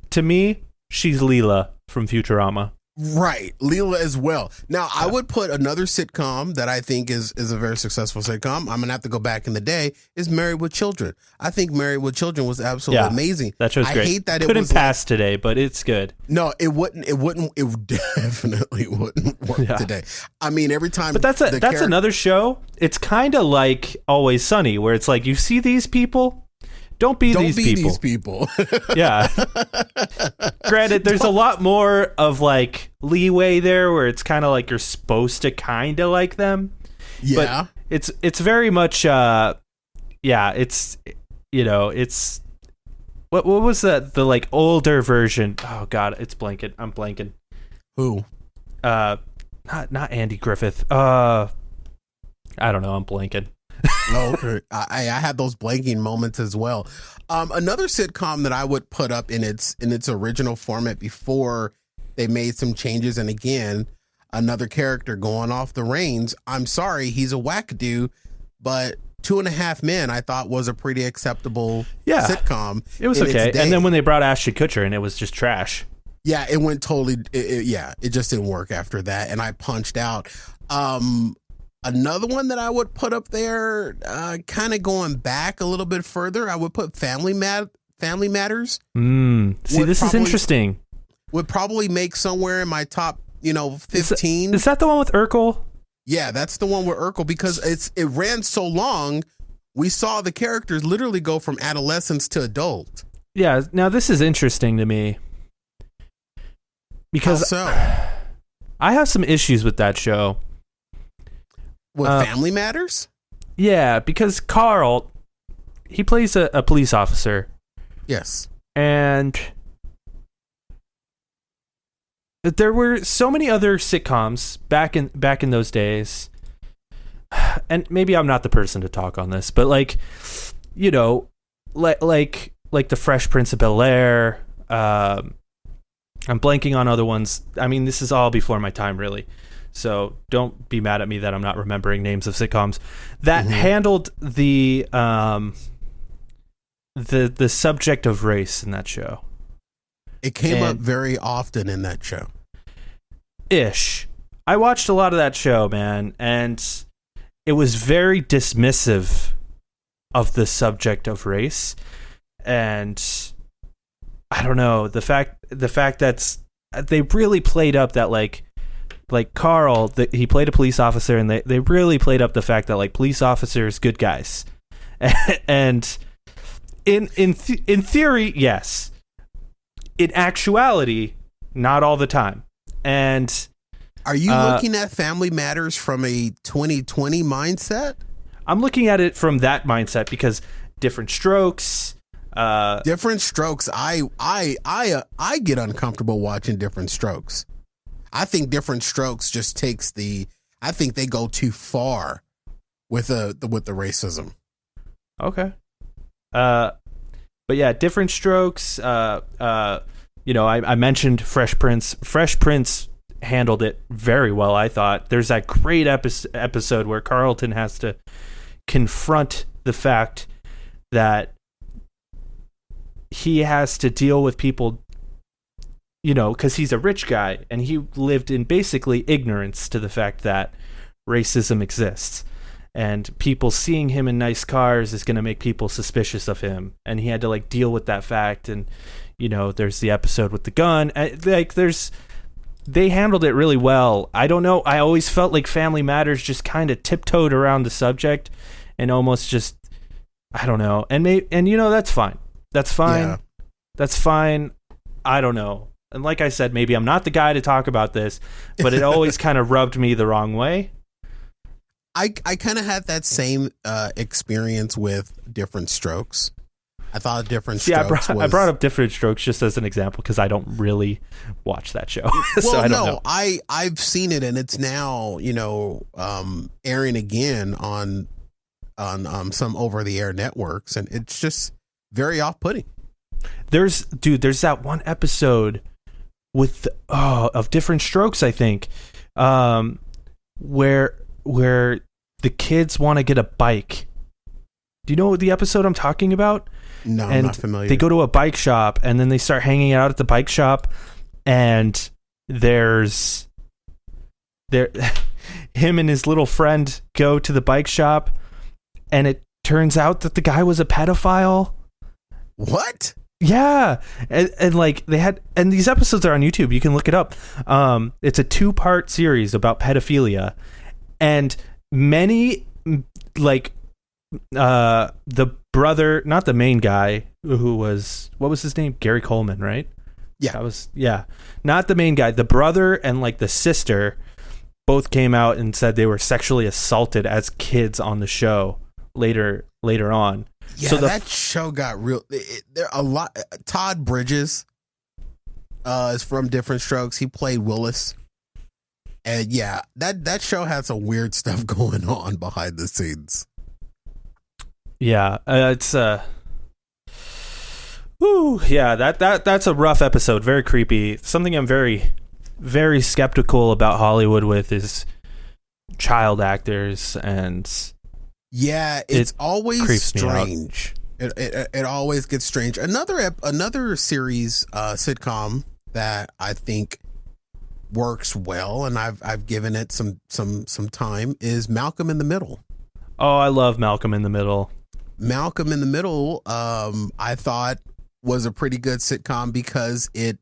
she's Leela from Futurama. Right, Leela as well. Now, I would put another sitcom that I think is a very successful sitcom. I'm gonna have to go back in the day. Is Married with Children. I think Married with Children was absolutely amazing. That show's great. I hate that it couldn't was pass today, but it's good. No, it wouldn't. It definitely wouldn't work today. I mean, every time. But that's another show. It's kind of like Always Sunny, where it's like you see these people. Don't be these people. Yeah. Granted, there's a lot more of like leeway there where it's kind of like you're supposed to kind of like them. Yeah. But it's very much it's it's what was the like older version? Oh god, I'm blanking. Who? Not Andy Griffith. I don't know, I'm blanking. No, I had those blanking moments as well. Another sitcom that I would put up in its original format before they made some changes, and again, another character going off the reins. I'm sorry, he's a wackadoo, but 2.5 Men I thought was a pretty acceptable sitcom. It was okay, and then when they brought Ashton Kutcher in, it was just trash. Yeah, it went totally. It just didn't work after that, and I punched out. Another one that I would put up there, kind of going back a little bit further, I would put Family Matters. See, this is interesting. Would probably make somewhere in my top, 15. Is that the one with Urkel? Yeah, that's the one with Urkel, because it ran so long, we saw the characters literally go from adolescence to adult. Yeah, now this is interesting to me. Because I have some issues with that show. With Family Matters? Yeah, because Carl, he plays a police officer. Yes. And there were so many other sitcoms back in those days. And maybe I'm not the person to talk on this, but like the Fresh Prince of Bel-Air, I'm blanking on other ones. I mean, this is all before my time, really. So don't be mad at me that I'm not remembering names of sitcoms that handled the subject of race in that show. It came up very often in that show. Ish. I watched a lot of that show, man, and it was very dismissive of the subject of race. And I don't know, the fact that they really played up that like Carl, he played a police officer, and they really played up the fact that like police officers, good guys, and in theory, yes. In actuality, not all the time. And are you looking at Family Matters from a 2020 mindset? I'm looking at it from that mindset because different strokes. Different Strokes. I get uncomfortable watching Different Strokes. I think Different Strokes just takes I think they go too far with the racism. Okay. But yeah, Different Strokes. I mentioned Fresh Prince. Fresh Prince handled it very well, I thought. There's that great episode where Carlton has to confront the fact that he has to deal with people, because he's a rich guy and he lived in basically ignorance to the fact that racism exists. And people seeing him in nice cars is going to make people suspicious of him. And he had to like deal with that fact. And, there's the episode with the gun. They handled it really well. I don't know. I always felt like Family Matters just kind of tiptoed around the subject and almost just, I don't know. And that's fine. That's fine. Yeah. That's fine. I don't know. And like I said, maybe I'm not the guy to talk about this, but it always kind of rubbed me the wrong way. I kind of had that same experience with Different Strokes. I thought Different Strokes I brought up Different Strokes just as an example because I don't really watch that show. So I don't know. I've seen it, and it's now, airing again on on some over the air networks, and it's just very off putting. There's that one episode with of Different Strokes, I think, where the kids want to get a bike. Do you know the episode I'm talking about? No, and I'm not familiar. They go to a bike shop, and then they start hanging out at the bike shop, and there's him and his little friend go to the bike shop, and it turns out that the guy was a pedophile. What? Yeah, and like they had, and these episodes are on YouTube. You can look it up. It's a 2-part series about pedophilia, and many like the brother, not the main guy, who was, what was his name? Gary Coleman, right? Yeah, not the main guy. The brother and like the sister both came out and said they were sexually assaulted as kids on the show later on. Yeah, so that show got real. There a lot. Todd Bridges is from Different Strokes. He played Willis, and yeah, that show had some weird stuff going on behind the scenes. Yeah, it's that's a rough episode. Very creepy. Something I'm very, very skeptical about Hollywood with is child actors, and yeah, it's always strange. It always gets strange. Another series sitcom that I think works well, and I've given it some time, is Malcolm in the Middle. Oh, I love Malcolm in the Middle. Malcolm in the Middle, I thought was a pretty good sitcom because it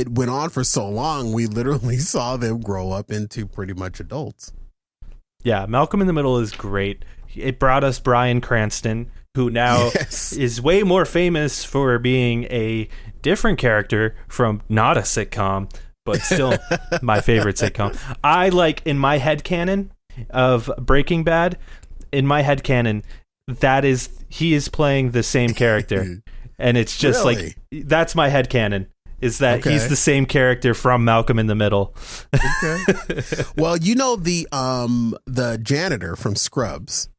went on for so long. We literally saw them grow up into pretty much adults. Yeah, Malcolm in the Middle is great. It brought us Bryan Cranston, who now is way more famous for being a different character from not a sitcom, but still my favorite sitcom. I like, in my headcanon of Breaking Bad, in my headcanon, he is playing the same character. And it's just really? Like, that's my headcanon, is that he's the same character from Malcolm in the Middle. Okay. Well, you know, the janitor from Scrubs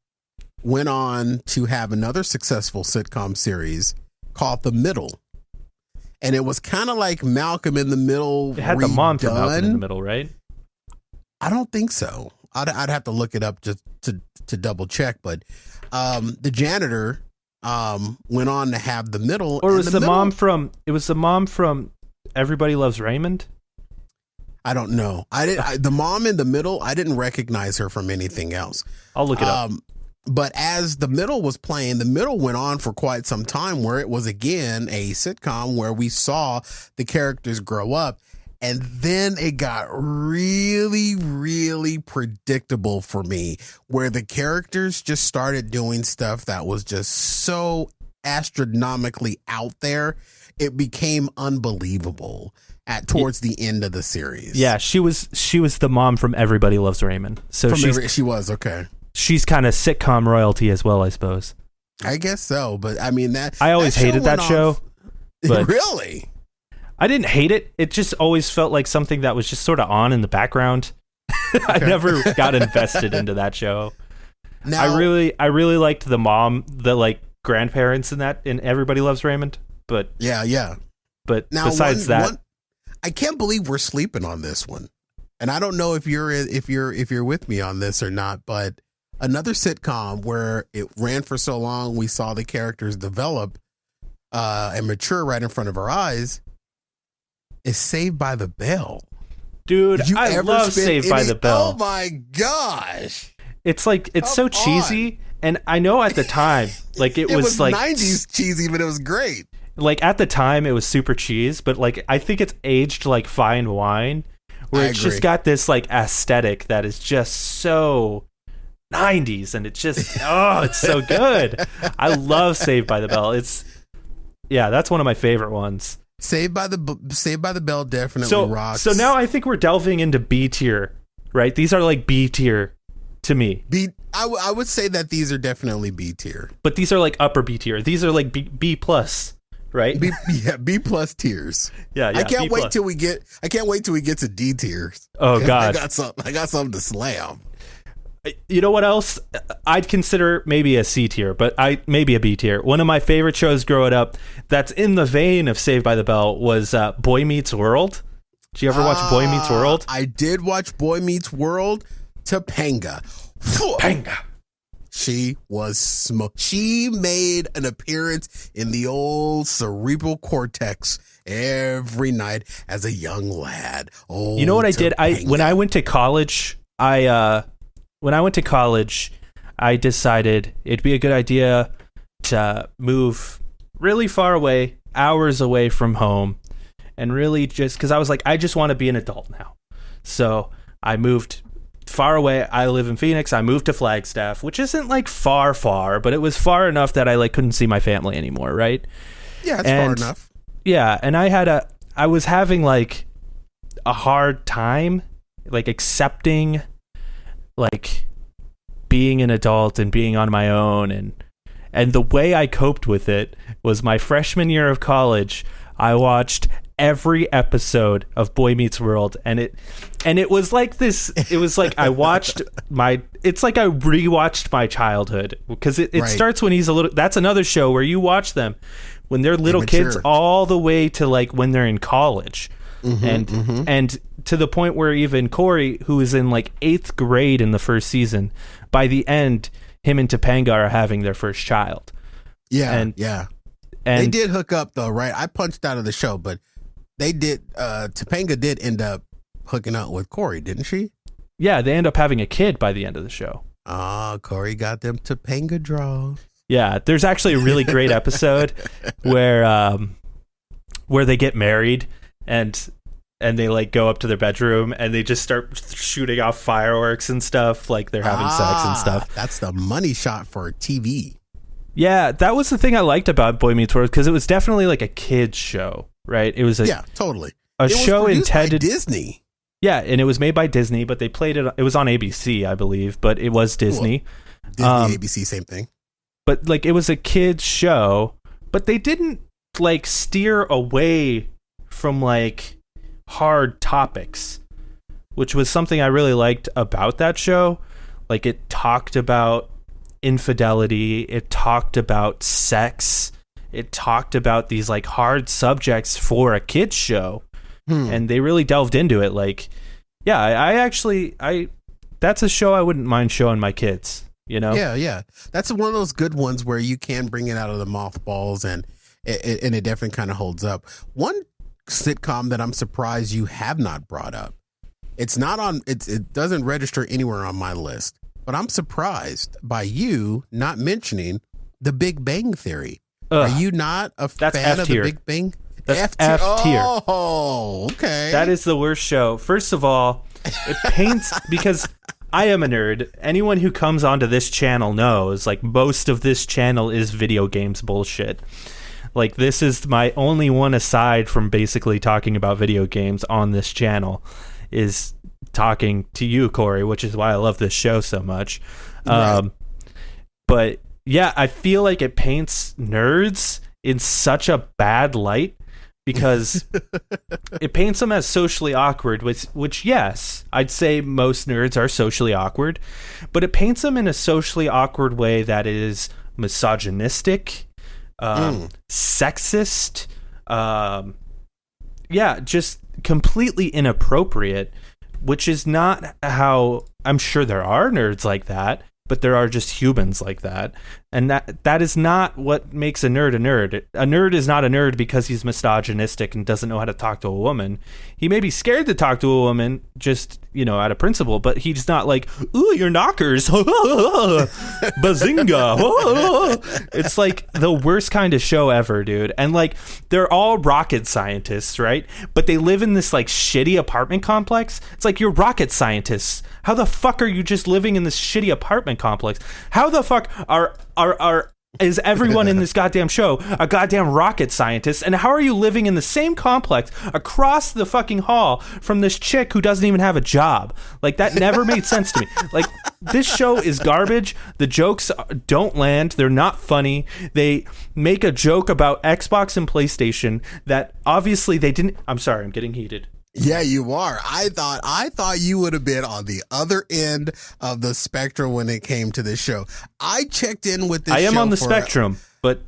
went on to have another successful sitcom series called The Middle. And it was kind of like Malcolm in the Middle. It had the mom from Malcolm in the Middle, right? I don't think so. I'd have to look it up just to double check. But the janitor went on to have The Middle. Or was the mom from? It was the mom from Everybody Loves Raymond. I don't know. The mom in The Middle, I didn't recognize her from anything else. I'll look it up. But as The Middle was playing, The Middle went on for quite some time, where it was again a sitcom where we saw the characters grow up. And then it got really, really predictable for me, where the characters just started doing stuff that was just so astronomically out there. It became unbelievable towards the end of the series. Yeah, she was the mom from Everybody Loves Raymond. So she was okay. She's kind of sitcom royalty as well, I suppose. I guess so, but I mean I always hated that show. But really? I didn't hate it. It just always felt like something that was just sort of on in the background. I never got invested into that show. Now, I really liked the mom, the like grandparents in Everybody Loves Raymond. But yeah. But now, besides that, I can't believe we're sleeping on this one. And I don't know if you're with me on this or not, but another sitcom where it ran for so long, we saw the characters develop and mature right in front of our eyes, is Saved by the Bell. Dude, I love Saved by the Bell. Oh my gosh. It's like, it's so cheesy. And I know at the time, like it was like 90s cheesy, but it was great. Like at the time it was super cheese, but like I think it's aged like fine wine, where it's just got this like aesthetic that is just so 90s, and it's just it's so good. I love Saved by the Bell. That's one of my favorite ones. Saved by the Bell definitely rocks. So now I think we're delving into B tier, right? These are like B tier to me. I would say that these are definitely B tier. But these are like upper B tier. These are like B plus, right? B plus tiers. Yeah. I can't wait till we get to D tiers. Oh God. I got something to slam. You know what else I'd consider maybe a C tier, but maybe a B tier. One of my favorite shows growing up that's in the vein of Saved by the Bell was Boy Meets World. Did you ever watch Boy Meets World? I did watch Boy Meets World. Topanga. She was she made an appearance in the old cerebral cortex every night as a young lad. Oh, you know what I did? When I went to college, I decided it'd be a good idea to move really far away, hours away from home, and really just because I was like, I just want to be an adult now. So I moved far away. I live in Phoenix. I moved to Flagstaff, which isn't like far, but it was far enough that I like couldn't see my family anymore, right? Yeah, it's far enough. Yeah, and I was having like a hard time like accepting like being an adult and being on my own, and the way I coped with it was my freshman year of college. I watched every episode of Boy Meets World, and it was like this. It was like I rewatched my childhood because it right. starts when he's a little. That's another show where you watch them when they're little kids all the way to like when they're in college. And to the point where even Cory, who is in like 8th grade in the first season, by the end, him and Topanga are having their first child. Yeah, and they did hook up though, right? I punched out of the show, but they did. Topanga did end up hooking up with Cory, didn't she? Yeah, they end up having a kid by the end of the show. Cory got them Topanga draws. Yeah, there's actually a really great episode where they get married and they like go up to their bedroom and they just start shooting off fireworks and stuff, like they're having sex and stuff. That's the money shot for TV. Yeah, that was the thing I liked about Boy Meets World, because it was definitely like a kids show, right? It was totally a show intended by Disney. Yeah, and it was made by Disney, but they played it. It was on ABC, I believe, but it was Disney. Cool. Disney, ABC, same thing. But like it was a kids show, but they didn't like steer away from like hard topics, which was something I really liked about that show. Like it talked about infidelity, it talked about sex, it talked about these like hard subjects for a kids show, and they really delved into it. Like, yeah, I that's a show I wouldn't mind showing my kids. You know? Yeah. That's one of those good ones where you can bring it out of the mothballs, and it definitely kind of holds up. One sitcom that I'm surprised you have not brought up. It's not on. It doesn't register anywhere on my list, but I'm surprised by you not mentioning The Big Bang Theory. Are you not a fan of The Big Bang? That's F tier. Oh, okay. That is the worst show. First of all, it paints because I am a nerd. Anyone who comes onto this channel knows, like, most of this channel is video games bullshit. Like, this is my only one aside from basically talking about video games on this channel is talking to you, Cory, which is why I love this show so much. Right. But yeah, I feel like it paints nerds in such a bad light because it paints them as socially awkward, which yes, I'd say most nerds are socially awkward, but it paints them in a socially awkward way that is misogynistic, sexist, just completely inappropriate, which is not how I'm sure there are nerds like that, but there are just humans like that. And that is not what makes a nerd a nerd. A nerd is not a nerd because he's misogynistic and doesn't know how to talk to a woman. He may be scared to talk to a woman just, out of principle, but he's not like, ooh, your knockers. Bazinga. It's like the worst kind of show ever, dude. And like, they're all rocket scientists, right? But they live in this like shitty apartment complex. It's like, you're rocket scientists. How the fuck are you just living in this shitty apartment complex? How the fuck is everyone in this goddamn show a goddamn rocket scientist? And how are you living in the same complex across the fucking hall from this chick who doesn't even have a job? Like, that never made sense to me. Like, this show is garbage. The jokes don't land. They're not funny. They make a joke about Xbox and PlayStation that obviously they didn't. I'm sorry, I'm getting heated. Yeah, you are. I thought you would have been on the other end of the spectrum when it came to this show. I checked in with this show. I am on the spectrum, but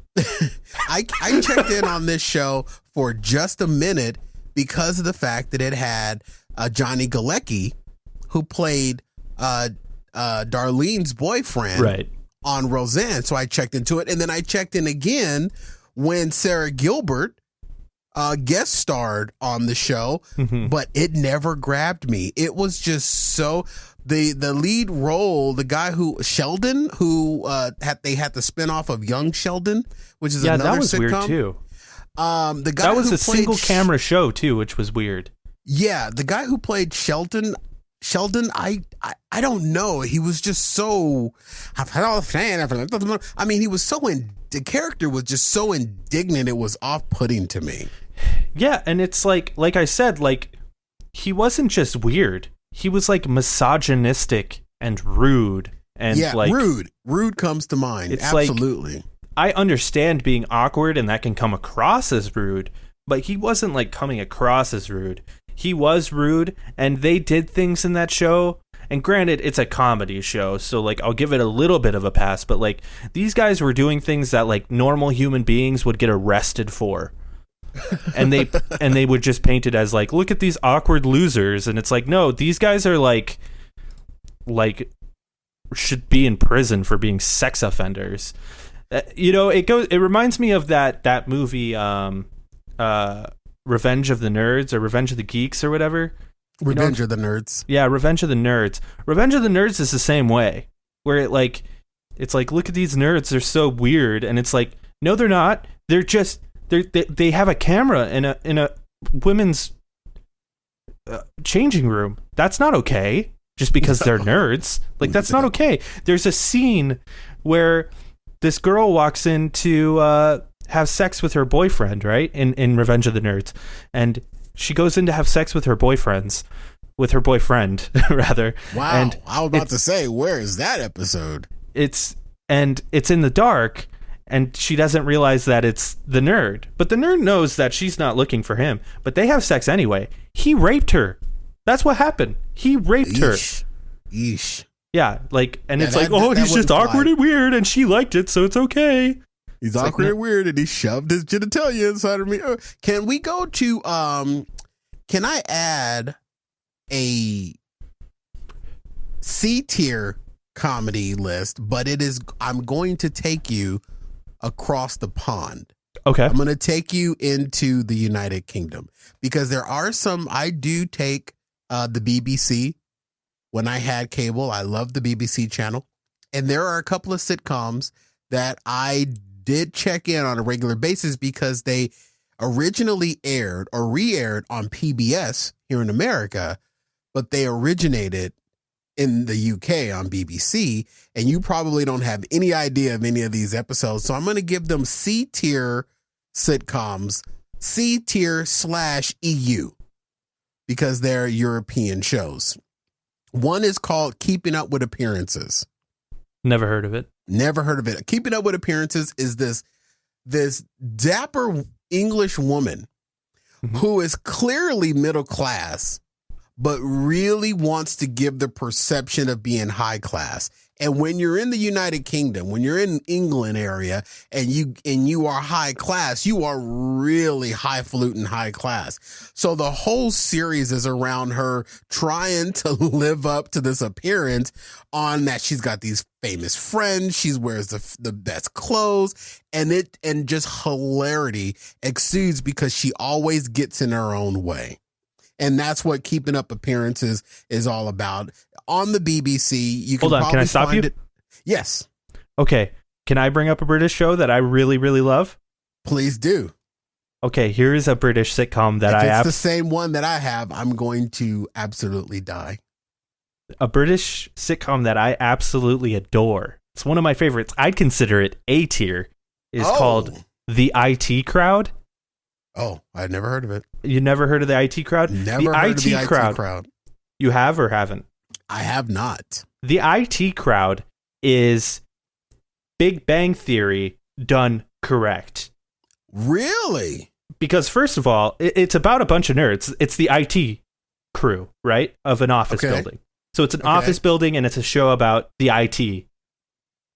I checked in on this show for just a minute because of the fact that it had Johnny Galecki, who played Darlene's boyfriend on Roseanne. So I checked into it, and then I checked in again when Sarah Gilbert guest starred on the show, but it never grabbed me. It was just so the lead role, the guy who Sheldon, who they had the spinoff of Young Sheldon, which is another that was sitcom. weird too. The guy that was who a single camera show too, which was weird. Yeah, the guy who played Sheldon, I don't know. He was just so. I mean, he was so the character was just so indignant. It was off-putting to me. Yeah, and it's like I said, like he wasn't just weird. He was like misogynistic and rude, and like rude comes to mind. It's absolutely. Like, I understand being awkward, and that can come across as rude, but he wasn't like coming across as rude. He was rude, and they did things in that show. And granted, it's a comedy show, so like I'll give it a little bit of a pass. But like these guys were doing things that like normal human beings would get arrested for. and they would just paint it as like, look at these awkward losers, and it's like, no, these guys are like should be in prison for being sex offenders. It reminds me of that movie Revenge of the Nerds or Revenge of the Geeks or whatever. Revenge of the Nerds. Yeah, Revenge of the Nerds. Revenge of the Nerds is the same way, where it's like look at these nerds, they're so weird, and it's like, no, they're not. They're just they have a camera in a women's changing room. That's not okay. Just because they're nerds, like that's not okay. There's a scene where this girl walks in to have sex with her boyfriend, right? In Revenge of the Nerds, and she goes in to have sex with her boyfriend, rather. Wow! And I was about to say, where is that episode? It's in the dark. And she doesn't realize that it's the nerd. But the nerd knows that she's not looking for him. But they have sex anyway. He raped her. That's what happened. He raped her. Yeesh. Yeah, it's he's just awkward and weird, and she liked it, so it's okay. He's awkward and weird, and he shoved his genitalia inside of me. Can we go to, can I add a C-tier comedy list, but I'm going to take you across the pond. Okay. I'm going to take you into the United Kingdom because there are some, I do take the BBC when I had cable. I love the BBC channel. And there are a couple of sitcoms that I did check in on a regular basis because they originally aired or re-aired on PBS here in America, but they originated in the UK on BBC, and you probably don't have any idea of any of these episodes. So I'm going to give them C-tier sitcoms, C-tier /EU, because they're European shows. One is called Keeping Up with Appearances. Never heard of it. Never heard of it. Keeping Up with Appearances is this dapper English woman who is clearly middle class, but really wants to give the perception of being high class. And when you're in the United Kingdom, when you're in England area and you are high class, you are really highfalutin high class. So the whole series is around her trying to live up to this appearance on that she's got these famous friends, she wears the best clothes, and just hilarity exudes because she always gets in her own way. And that's what Keeping Up Appearances is all about. On the BBC, you can can I stop you? Yes. Okay. Can I bring up a British show that I really, really love? Please do. Okay, here is a British sitcom that if it's the same one that I have, I'm going to absolutely die. A British sitcom that I absolutely adore. It's one of my favorites. I'd consider it A tier. Is called The IT Crowd. Oh, I've never heard of it. You never heard of the IT Crowd? Never heard of the IT Crowd. You have or haven't? I have not. The IT Crowd is Big Bang Theory done correct. Really? because first of all, it's about a bunch of nerds. It's the IT crew, right, of an office building. So it's an office building, and it's a show about the IT,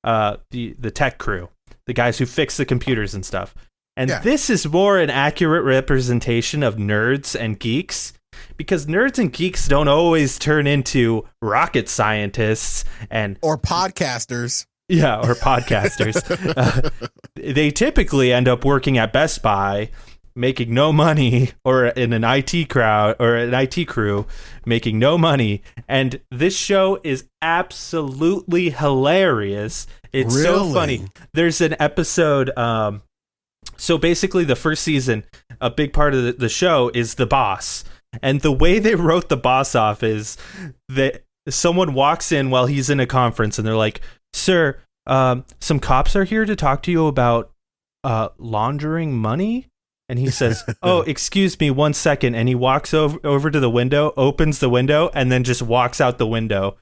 the tech crew, the guys who fix the computers and stuff. And this is more an accurate representation of nerds and geeks, because nerds and geeks don't always turn into rocket scientists or podcasters. Yeah, or podcasters. They typically end up working at Best Buy, making no money, or in an IT crowd or an IT crew making no money. And this show is absolutely hilarious. It's so funny. There's an episode. So basically, the first season, a big part of the show is the boss. And the way they wrote the boss off is that someone walks in while he's in a conference and they're like, "Sir, some cops are here to talk to you about laundering money." And he says, "Oh, excuse me, 1 second." And he walks over to the window, opens the window, and then just walks out the window.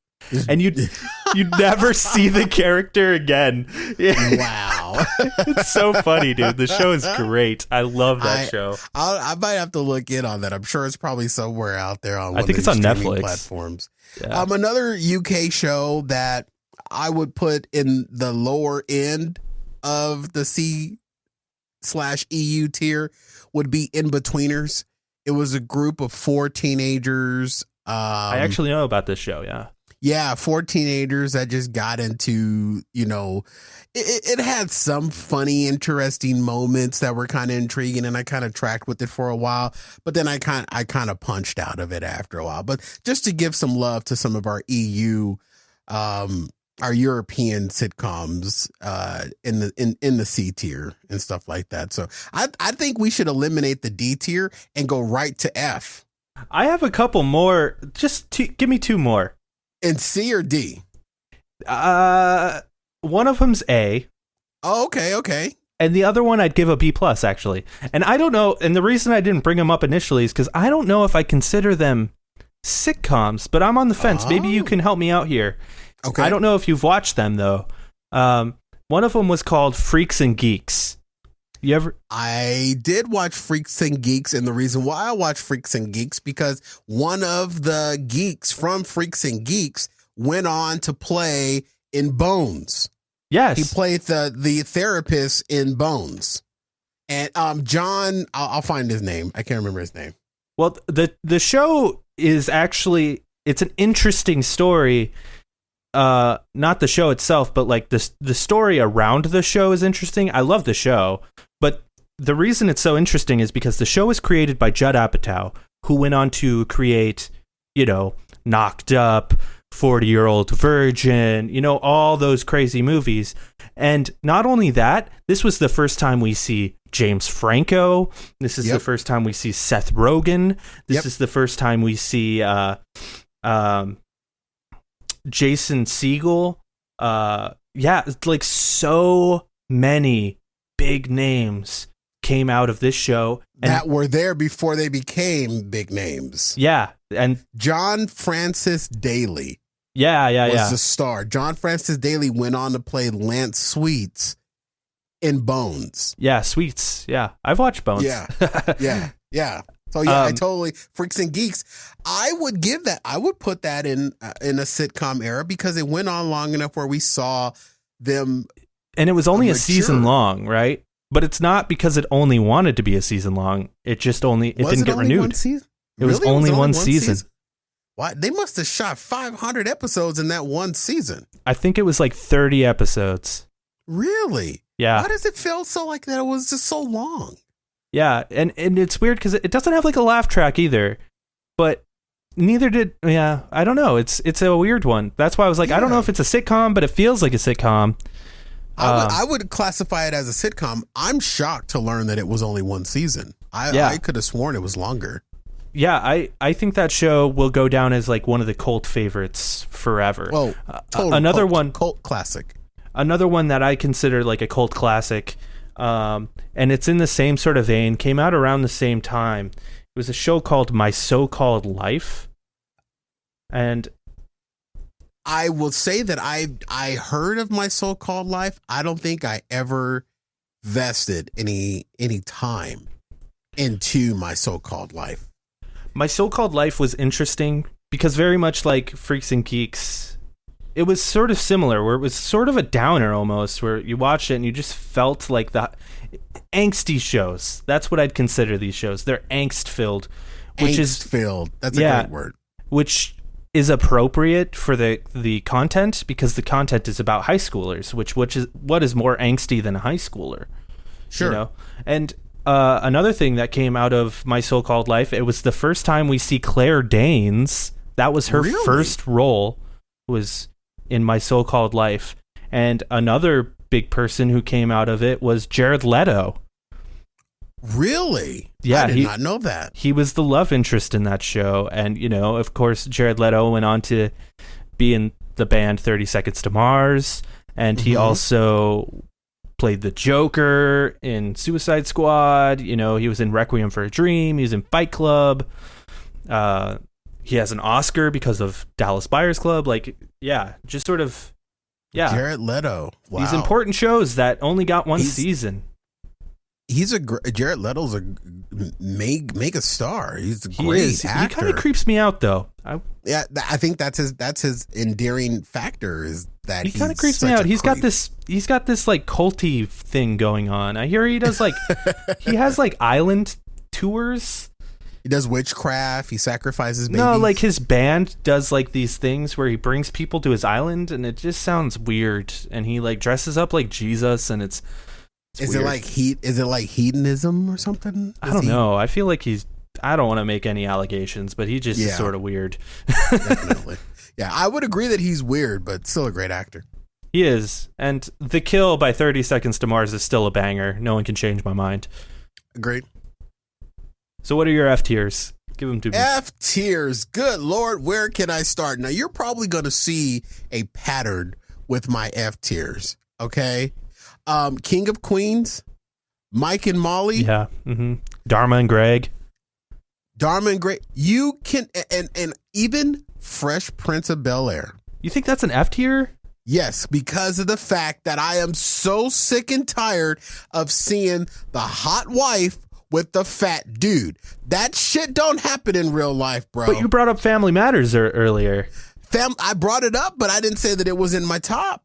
And you never see the character again. Wow. It's so funny, dude. The show is great. I love that show. I might have to look in on that. I'm sure it's probably somewhere out there on I think it's on Netflix platforms. Yeah. Another UK show that I would put in the lower end of the C/EU tier would be Inbetweeners. It was a group of 4 teenagers. I actually know about this show. Yeah. Yeah, 4 teenagers that just got into, it had some funny, interesting moments that were kind of intriguing, and I kind of tracked with it for a while, but then I kind of punched out of it after a while. But just to give some love to some of our our European sitcoms in the C tier and stuff like that. So I think we should eliminate the D tier and go right to F. I have a couple more. Just give me 2 more. In C or D? One of them's A. Oh, okay. And the other one I'd give a B+, actually. And I don't know, and the reason I didn't bring them up initially is because I don't know if I consider them sitcoms, but I'm on the fence. Oh. Maybe you can help me out here. Okay. I don't know if you've watched them, though. One of them was called Freaks and Geeks. You ever? I did watch Freaks and Geeks, and the reason why I watched Freaks and Geeks because one of the geeks from Freaks and Geeks went on to play in Bones. Yes, he played the therapist in Bones, and John. I'll find his name. I can't remember his name. Well, the show is actually it's an interesting story. Not the show itself, but like the story around the show is interesting. I love the show. But the reason it's so interesting is because the show was created by Judd Apatow, who went on to create, Knocked Up, 40-Year-Old Virgin, all those crazy movies. And not only that, this was the first time we see James Franco. This is the first time we see Seth Rogen. This is the first time we see Jason Segel. It's like so many big names came out of this show that were there before they became big names. Yeah, and John Francis Daly. Was the star. John Francis Daly went on to play Lance Sweets in Bones. Yeah, Sweets. Yeah, I've watched Bones. Yeah. So I totally Freaks and Geeks. I would put that in a sitcom era because it went on long enough where we saw them. And it was only a season long, right? But it's not because it only wanted to be a season long. It just didn't get renewed. It was only one season. Why? They must have shot 500 episodes in that one season. I think it was like 30 episodes. Really? Yeah. Why does it feel so like that? It was just so long. Yeah, and it's weird because it doesn't have like a laugh track either, but neither did. Yeah, I don't know. It's a weird one. That's why I was like, I don't know if it's a sitcom, but it feels like a sitcom. I would classify it as a sitcom. I'm shocked to learn that it was only one season. I could have sworn it was longer. Yeah, I think that show will go down as like one of the cult favorites forever. Oh, cult classic. Another one that I consider like a cult classic. And it's in the same sort of vein, came out around the same time. It was a show called My So-Called Life. And I will say that I heard of My So-Called Life. I don't think I ever vested any time into My So-Called Life? My So-Called Life was interesting because very much like Freaks and Geeks, it was sort of similar, where it was sort of a downer almost, where you watched it and you just felt like the angsty shows. That's what I'd consider these shows. They're angst-filled. Angst-filled. That's a great word. Which is appropriate for the content, because the content is about high schoolers, which is what is more angsty than a high schooler. Sure. You know? And another thing that came out of My So-Called Life, it was the first time we see Claire Danes. That was her first role, was in My So-Called Life. And another big person who came out of it was Jared Leto. Really? Yeah, I did not know that. He was the love interest in that show. And, you know, of course, Jared Leto went on to be in the band 30 Seconds to Mars. And he also played the Joker in Suicide Squad. You know, he was in Requiem for a Dream. He was in Fight Club. He has an Oscar because of Dallas Buyers Club. Like, yeah, just sort of, yeah. Jared Leto. Wow. These important shows that only got one season. Jared Leto's a mega star. He's a great actor. He kind of creeps me out, though. I think that's his endearing factor, is that he kind of creeps me out. He's got this like culty thing going on. I hear he does like he has like island tours. He does witchcraft. He sacrifices babies. No, like his band does like these things where he brings people to his island, and it just sounds weird. And he like dresses up like Jesus, and it's is weird. Is it like hedonism or something? I don't know. I feel like I don't want to make any allegations, but he just is sort of weird. Definitely. Yeah, I would agree that he's weird, but still a great actor. He is. And The Kill by 30 Seconds to Mars is still a banger. No one can change my mind. Agreed. So what are your F tiers? Give them to me. F tiers. Good Lord, where can I start? Now, you're probably going to see a pattern with my F tiers, okay? King of Queens, Mike and Molly. Yeah. Dharma and Greg. You can, and even Fresh Prince of Bel-Air. You think that's an F tier? Yes, because of the fact that I am so sick and tired of seeing the hot wife with the fat dude. That shit don't happen in real life, bro. But you brought up Family Matters earlier. I brought it up, but I didn't say that it was in my top.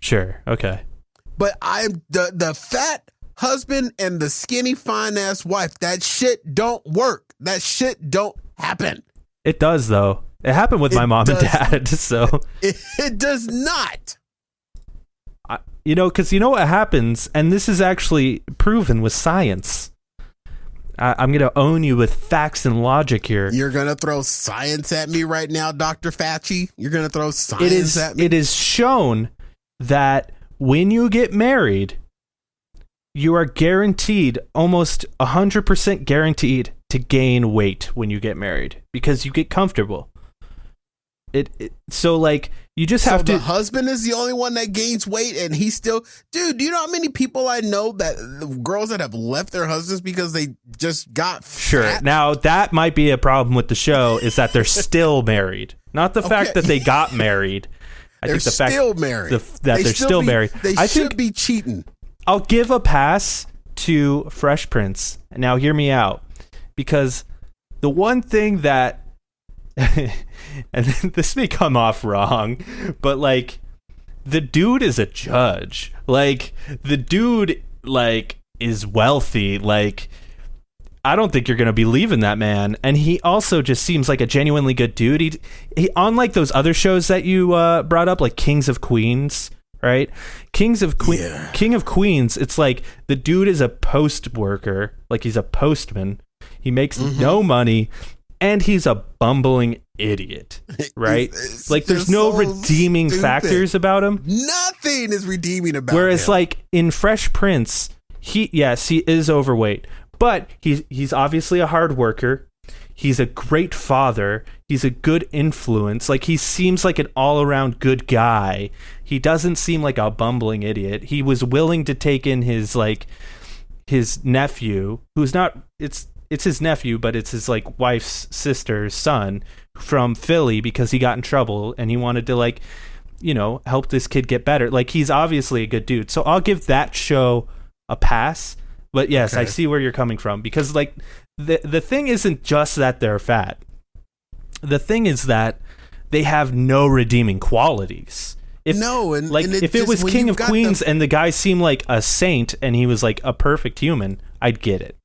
Sure. Okay. But I'm the fat husband and the skinny fine ass wife. That shit don't work. That shit don't happen. It does, though. It happened with my mom and dad. So it does not. Because you know what happens, and this is actually proven with science. I'm going to own you with facts and logic here. You're going to throw science at me right now, Dr. Fauci? You're going to throw science at me? It is shown that when you get married, you are guaranteed, almost 100% guaranteed, to gain weight when you get married because you get comfortable. So like you just have to. The husband is the only one that gains weight, and he's still. Dude, do you know how many people I know that girls that have left their husbands because they just got sure. fat? Now that might be a problem with the show, is that they're still married, not the fact that they got married. They're still married. They're still married. They should be cheating. I'll give a pass to Fresh Prince. Now, hear me out, because the one thing that. And this may come off wrong, but like the dude is a judge. Like the dude is wealthy. Like I don't think you're gonna be leaving that man. And he also just seems like a genuinely good dude. He unlike those other shows that you brought up, like Kings of Queens, right? King of Queens. It's like the dude is a post worker. Like he's a postman. He makes no money. And he's a bumbling idiot, right? It's like, there's no so redeeming factors about him. Nothing is redeeming about him. Whereas, like, in Fresh Prince, he is overweight. But he's obviously a hard worker. He's a great father. He's a good influence. Like, he seems like an all-around good guy. He doesn't seem like a bumbling idiot. He was willing to take in his nephew, who's not... It's his nephew, but it's his like wife's sister's son from Philly because he got in trouble and he wanted to help this kid get better. Like he's obviously a good dude. So I'll give that show a pass. But yes, Okay. I see where you're coming from, because like the thing isn't just that they're fat. The thing is that they have no redeeming qualities. If it was King of Queens and the guy seemed like a saint and he was like a perfect human, I'd get it.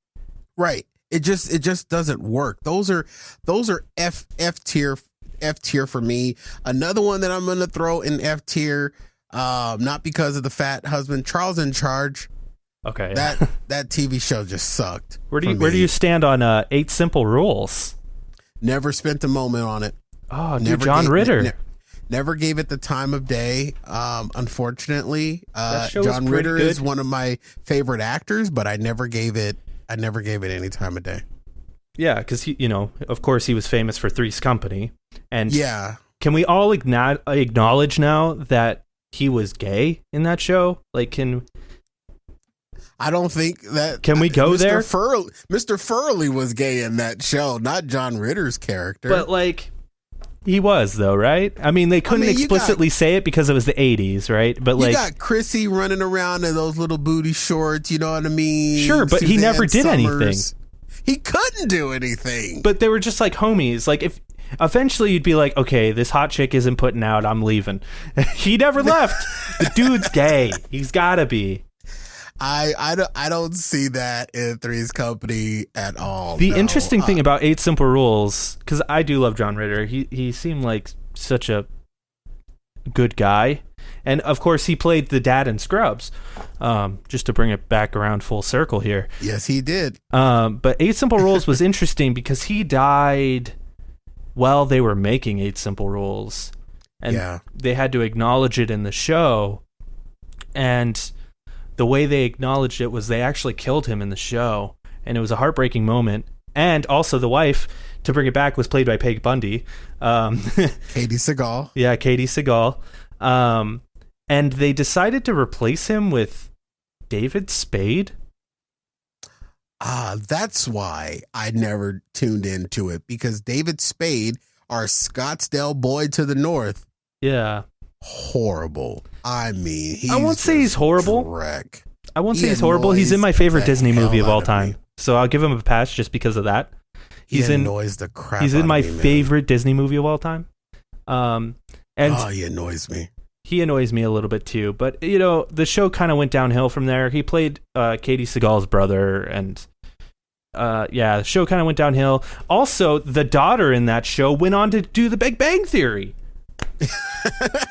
Right. It just doesn't work. Those are F tier for me. Another one that I'm going to throw in F tier, not because of the fat husband, Charles in Charge. Okay. That TV show just sucked. Where do you stand on 8 Simple Rules? Never spent a moment on it. Oh, dude, John Ritter. Never gave it the time of day. Unfortunately, John Ritter is one of my favorite actors, but I never gave it any time of day. Yeah, because of course, he was famous for Three's Company, and yeah, can we all acknowledge now that he was gay in that show? Like, I don't think that. Can we go there? Mr. Furley was gay in that show, not John Ritter's character. But like, he was though, right? I mean, they couldn't explicitly say it because it was the 80s, right? But like, you got Chrissy running around in those little booty shorts. You know what I mean? Sure, but he never did anything. He couldn't do anything. But they were just like homies. Like, if eventually you'd be like, okay, this hot chick isn't putting out, I'm leaving. He never left. The dude's gay. He's gotta be. I don't see that in Three's Company at all. The interesting thing about 8 Simple Rules, because I do love John Ritter, he seemed like such a good guy. And of course, he played the dad in Scrubs, just to bring it back around full circle here. Yes, he did. But 8 Simple Rules was interesting because he died while they were making 8 Simple Rules. And they had to acknowledge it in the show. And the way they acknowledged it was they actually killed him in the show. And it was a heartbreaking moment. And also the wife, to bring it back, was played by Peg Bundy. Katie Seagal. Yeah, Katie Seagal. And they decided to replace him with David Spade. That's why I never tuned into it, because David Spade, our Scottsdale boy to the north. Yeah. Horrible. I mean, I won't say he's horrible. Wreck. I won't say he's horrible. He's in my favorite Disney movie of all time. So I'll give him a pass just because of that. He annoys the crap out of me. He's in my favorite Disney movie of all time. And he annoys me. He annoys me a little bit too, but the show kind of went downhill from there. He played Katie Seagal's brother, and the show kind of went downhill. Also, the daughter in that show went on to do The Big Bang Theory.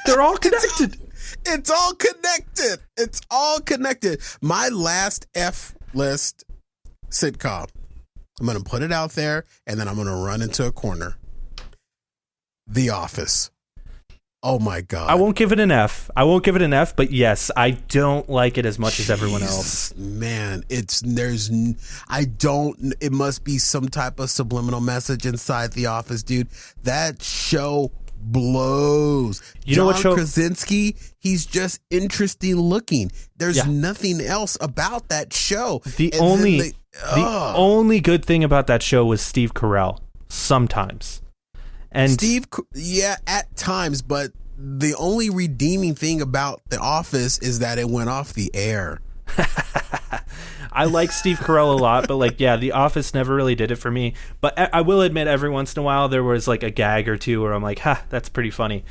They're all connected. It's all connected. It's all connected. My last F list sitcom. I'm going to put it out there, and then I'm going to run into a corner. The Office. Oh my God. I won't give it an F. But yes, I don't like it as much as everyone else. Man, it must be some type of subliminal message inside The Office, dude. That show blows. John Krasinski, he's just interesting looking. There's nothing else about that show. The only good thing about that show was Steve Carell sometimes. And at times, but the only redeeming thing about The Office is that it went off the air. I like Steve Carell a lot, but The Office never really did it for me. But I will admit, every once in a while, there was like a gag or two where I'm like, that's pretty funny.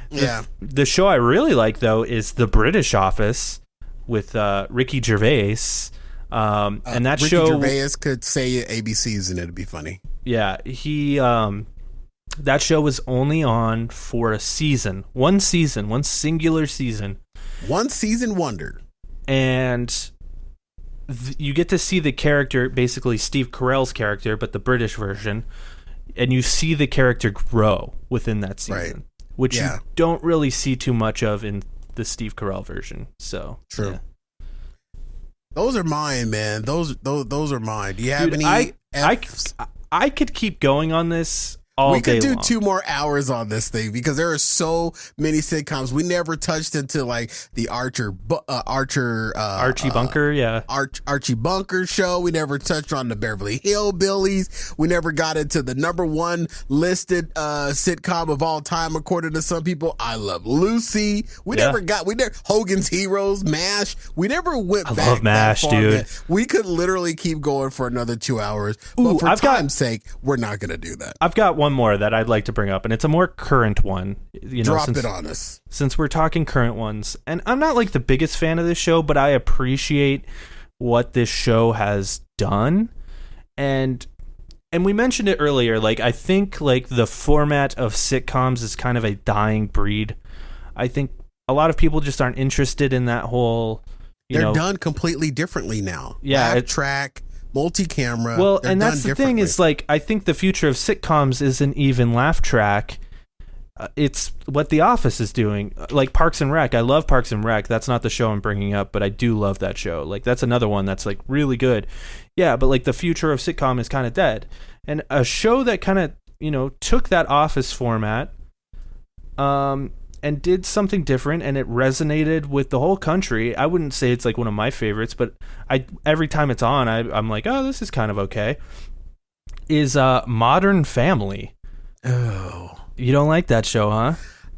The show I really like, though, is The British Office with Ricky Gervais. And that Ricky show... Gervais could say ABCs and it'd be funny. Yeah, he... that show was only on for a season. One singular season. One season wonder. And you get to see the character, basically Steve Carell's character, but the British version, and you see the character grow within that season, which you don't really see too much of in the Steve Carell version. So true. Yeah. Those are mine, man. Those are mine. Do you have any? I could keep going on this. all we could day do long. 2 more hours on this thing because there are so many sitcoms. We never touched into like the Archie Bunker, yeah. Archie Bunker show. We never touched on the Beverly Hillbillies. We never got into the #1 listed sitcom of all time according to some people, I Love Lucy. We never Hogan's Heroes, MASH. We never went back. I love MASH, that far, dude. man. We could literally keep going for another 2 hours. But for time's sake, we're not going to do that. I've got one more that I'd like to bring up, and it's a more current one. Drop it on us. Since we're talking current ones, and I'm not like the biggest fan of this show, but I appreciate what this show has done. And we mentioned it earlier, like I think like the format of sitcoms is kind of a dying breed. I think a lot of people just aren't interested in that whole, They're done completely differently now. Yeah. Laugh track, multi-camera. Well, and that's the thing is like, I think the future of sitcoms isn't even laugh track. It's what The Office is doing. Like Parks and Rec. I love Parks and Rec. That's not the show I'm bringing up, but I do love that show. Like that's another one that's like really good. Yeah, but like the future of sitcom is kind of dead. And a show that kind of, took that Office format, and did something different, and it resonated with the whole country. I wouldn't say it's like one of my favorites, but every time it's on, I'm like, oh, this is kind of okay. Is Modern Family. Oh. You don't like that show, huh?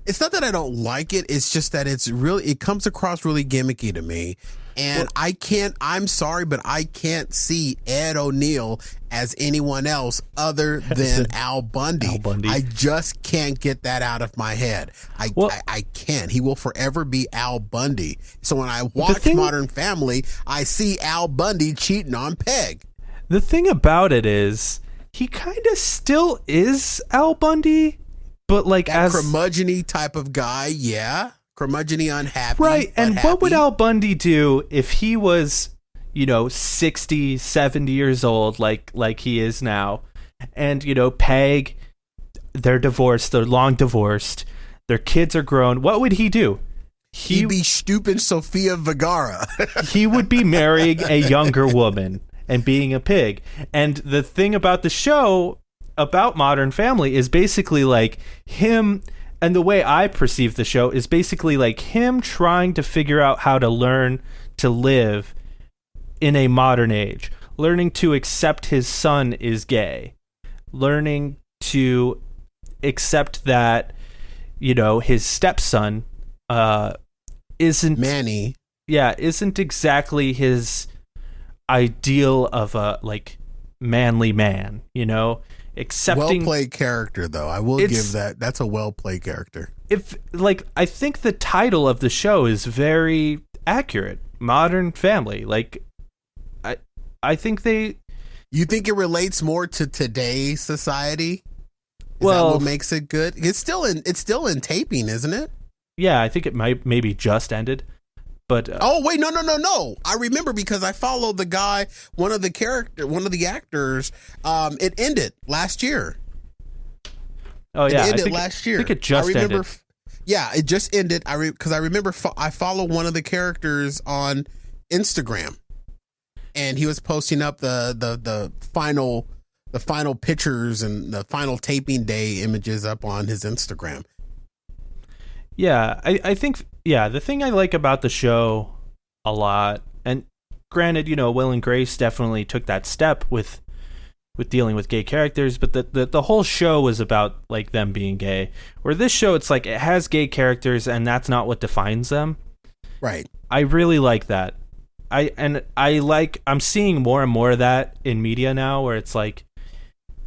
It's not that I don't like it. It's just that it comes across really gimmicky to me. And I'm sorry, but I can't see Ed O'Neill as anyone else other than Al Bundy. Al Bundy. I just can't get that out of my head. I can't. He will forever be Al Bundy. So when I watch Modern Family, I see Al Bundy cheating on Peg. The thing about it is, he kind of still is Al Bundy, but like that curmudgeon-y type of guy, yeah. Curmudgeon-y, unhappy. Right, and happy. What would Al Bundy do if he was, 60, 70 years old like he is now? And, Peg, they're divorced, they're long divorced, their kids are grown. What would he do? He'd be stupid Sofia Vergara. He would be marrying a younger woman and being a pig. And the thing about the show, about Modern Family, is basically like him... And the way I perceive the show is basically like him trying to figure out how to learn to live in a modern age, learning to accept his son is gay, learning to accept that, his stepson isn't Manny. Yeah, isn't exactly his ideal of a like manly man, accepting. Well played character, though. I will give that. That's a well played character. I think the title of the show is very accurate. Modern Family. Like, I think they. You think it relates more to today's society? Is that what makes it good? It's still in taping, isn't it? Yeah, I think it maybe just ended. But oh wait, no! I remember because I followed the guy, one of the actors. It ended last year. Oh yeah, it ended last year. I think it just ended. Yeah, it just ended. Because I remember I follow one of the characters on Instagram, and he was posting up the final pictures and the final taping day images up on his Instagram. Yeah, I think, the thing I like about the show a lot, and granted, Will and Grace definitely took that step with dealing with gay characters, but the whole show was about like them being gay. Where this show, it's like it has gay characters, and that's not what defines them. Right. I really like that. I'm seeing more and more of that in media now, where it's like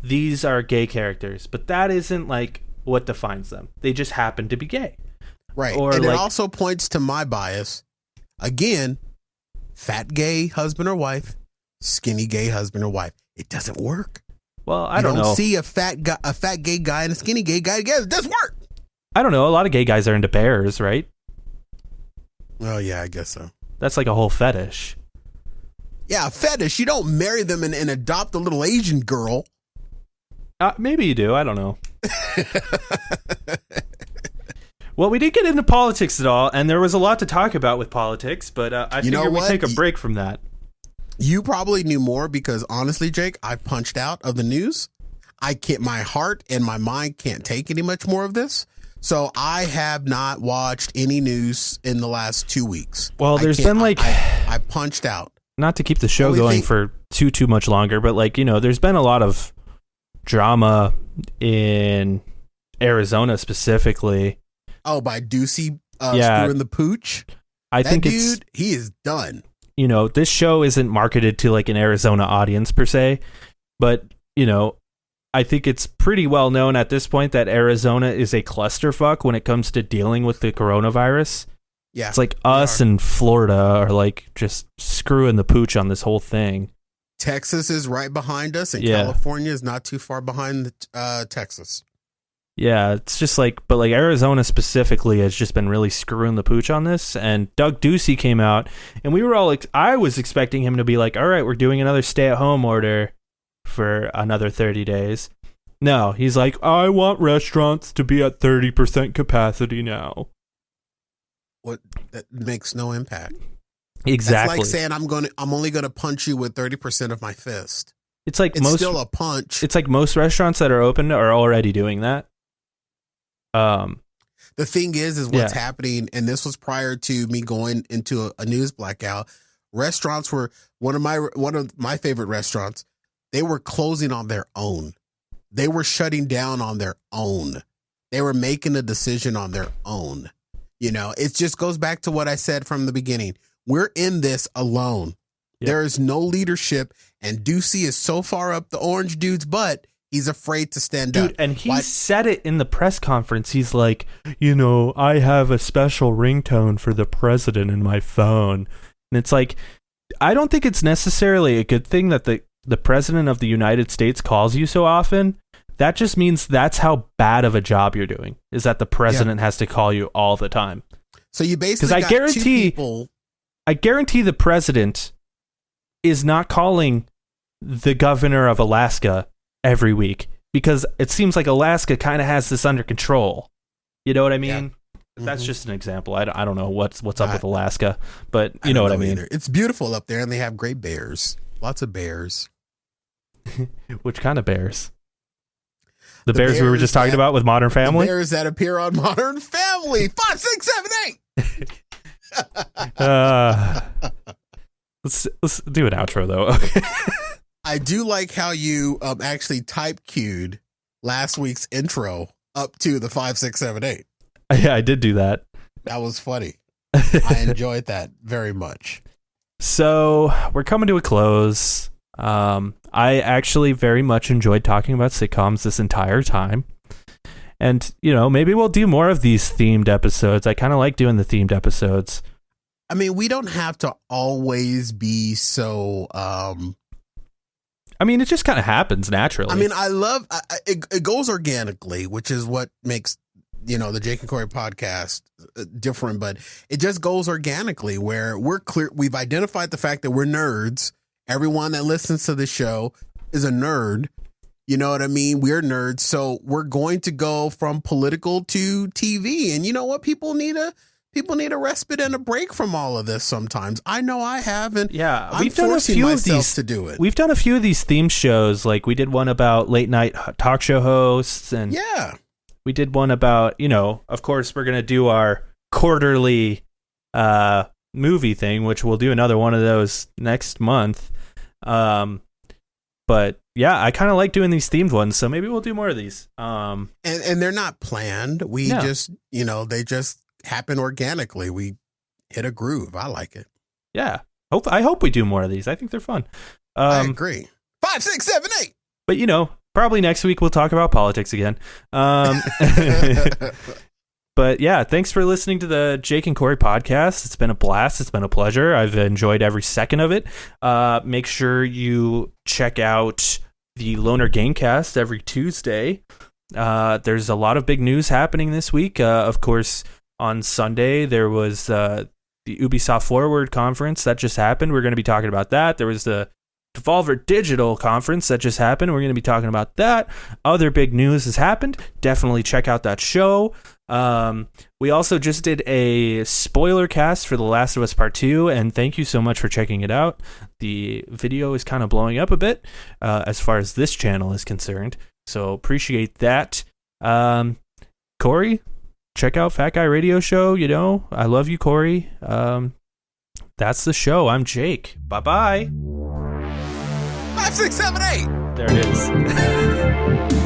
these are gay characters, but that isn't like what defines them. They just happen to be gay. Right. And it also points to my bias. Again, fat gay husband or wife, skinny gay husband or wife. It doesn't work. Well, I don't know. You don't see a fat gay guy and a skinny gay guy together. It doesn't work. I don't know. A lot of gay guys are into bears, right? Oh, yeah, I guess so. That's like a whole fetish. Yeah, a fetish. You don't marry them and adopt a little Asian girl. Maybe you do. I don't know. Well, we didn't get into politics at all, and there was a lot to talk about with politics, but I figured we'd take a break from that. You probably knew more because, honestly, Jake, I punched out of the news. I can't, my heart and my mind can't take any much more of this. So I have not watched any news in the last 2 weeks. Well, there's been like, I punched out. Not to keep the show going for too much longer, but like, you know, there's been a lot of drama in Arizona specifically. Oh, by Ducey screwing the pooch? I think dude, he is done. You know, this show isn't marketed to like an Arizona audience per se, but, you know, I think it's pretty well known at this point that Arizona is a clusterfuck when it comes to dealing with the coronavirus. Yeah. It's like us and Florida are like just screwing the pooch on this whole thing. Texas is right behind us, and California is not too far behind Texas. Yeah, it's just like, but like Arizona specifically has just been really screwing the pooch on this. And Doug Ducey came out, and we were all like, I was expecting him to be like, all right, we're doing another stay-at-home order for another 30 days. No, he's like, I want restaurants to be at 30% capacity now. What? That makes no impact. Exactly. That's like saying I'm only gonna punch you with 30% of my fist. It's like it's still a punch. It's like most restaurants that are open are already doing that. The thing is what's happening, and this was prior to me going into a news blackout. Restaurants were one of my favorite restaurants. They were closing on their own. They were shutting down on their own. They were making a decision on their own. You know, it just goes back to what I said from the beginning. We're in this alone. Yep. There is no leadership, and Ducey is so far up the orange dude's butt, he's afraid to stand up. And he said it in the press conference. He's like, you know, I have a special ringtone for the president in my phone. And it's like, I don't think it's necessarily a good thing that the president of the United States calls you so often. That just means that's how bad of a job you're doing, is that the president has to call you all the time. So you basically got two people. I guarantee the president is not calling the governor of Alaska every week, because it seems like Alaska kind of has this under control. You know what I mean? Yeah. Mm-hmm. That's just an example. I don't know what's up with Alaska, but you know what I mean. Either. It's beautiful up there, and they have great bears. Lots of bears. Which kind of bears? The bears we were just talking about with Modern Family? The bears that appear on Modern Family. 5, 6, 7, 8. Let's do an outro, though. Okay. I do like how you actually type cued last week's intro up to the 5, 6, 7, 8. Yeah, I did do that. That was funny. I enjoyed that very much. So we're coming to a close. I actually very much enjoyed talking about sitcoms this entire time. And, you know, maybe we'll do more of these themed episodes. I kind of like doing the themed episodes. I mean, we don't have to always be so... I mean, it just kind of happens naturally. I mean, I love... it goes organically, which is what makes, you know, the Jake and Cory podcast different. But it just goes organically, where we're clear. We've identified the fact that we're nerds. Everyone that listens to the show is a nerd. You know what I mean? We're nerds. So we're going to go from political to TV. And you know what? People need a respite and a break from all of this sometimes. I know I have. And we've done a few of these to do it. We've done a few of these theme shows. Like we did one about late night talk show hosts. And we did one about, you know, of course, we're going to do our quarterly movie thing, which we'll do another one of those next month. But yeah, I kind of like doing these themed ones, so maybe we'll do more of these. And they're not planned. We just, you know, they just happen organically. We hit a groove. I like it. Yeah. I hope we do more of these. I think they're fun. I agree. 5, 6, 7, 8. But you know, probably next week we'll talk about politics again. But yeah, thanks for listening to the Jake and Cory podcast. It's been a blast. It's been a pleasure. I've enjoyed every second of it. Make sure you check out the Loner Gamecast every Tuesday. There's a lot of big news happening this week. Of course, on Sunday, there was the Ubisoft Forward conference that just happened. We're going to be talking about that. There was the Devolver Digital conference that just happened. We're going to be talking about that. Other big news has happened. Definitely check out that show. We also just did a spoiler cast for The Last of Us Part 2, and thank you so much for checking it out. The video is kind of blowing up a bit as far as this channel is concerned. So appreciate that. Cory, check out Fat Guy Radio Show. You know, I love you, Cory. That's the show. I'm Jake. Bye-bye. 5, 6, 7, 8. There it is.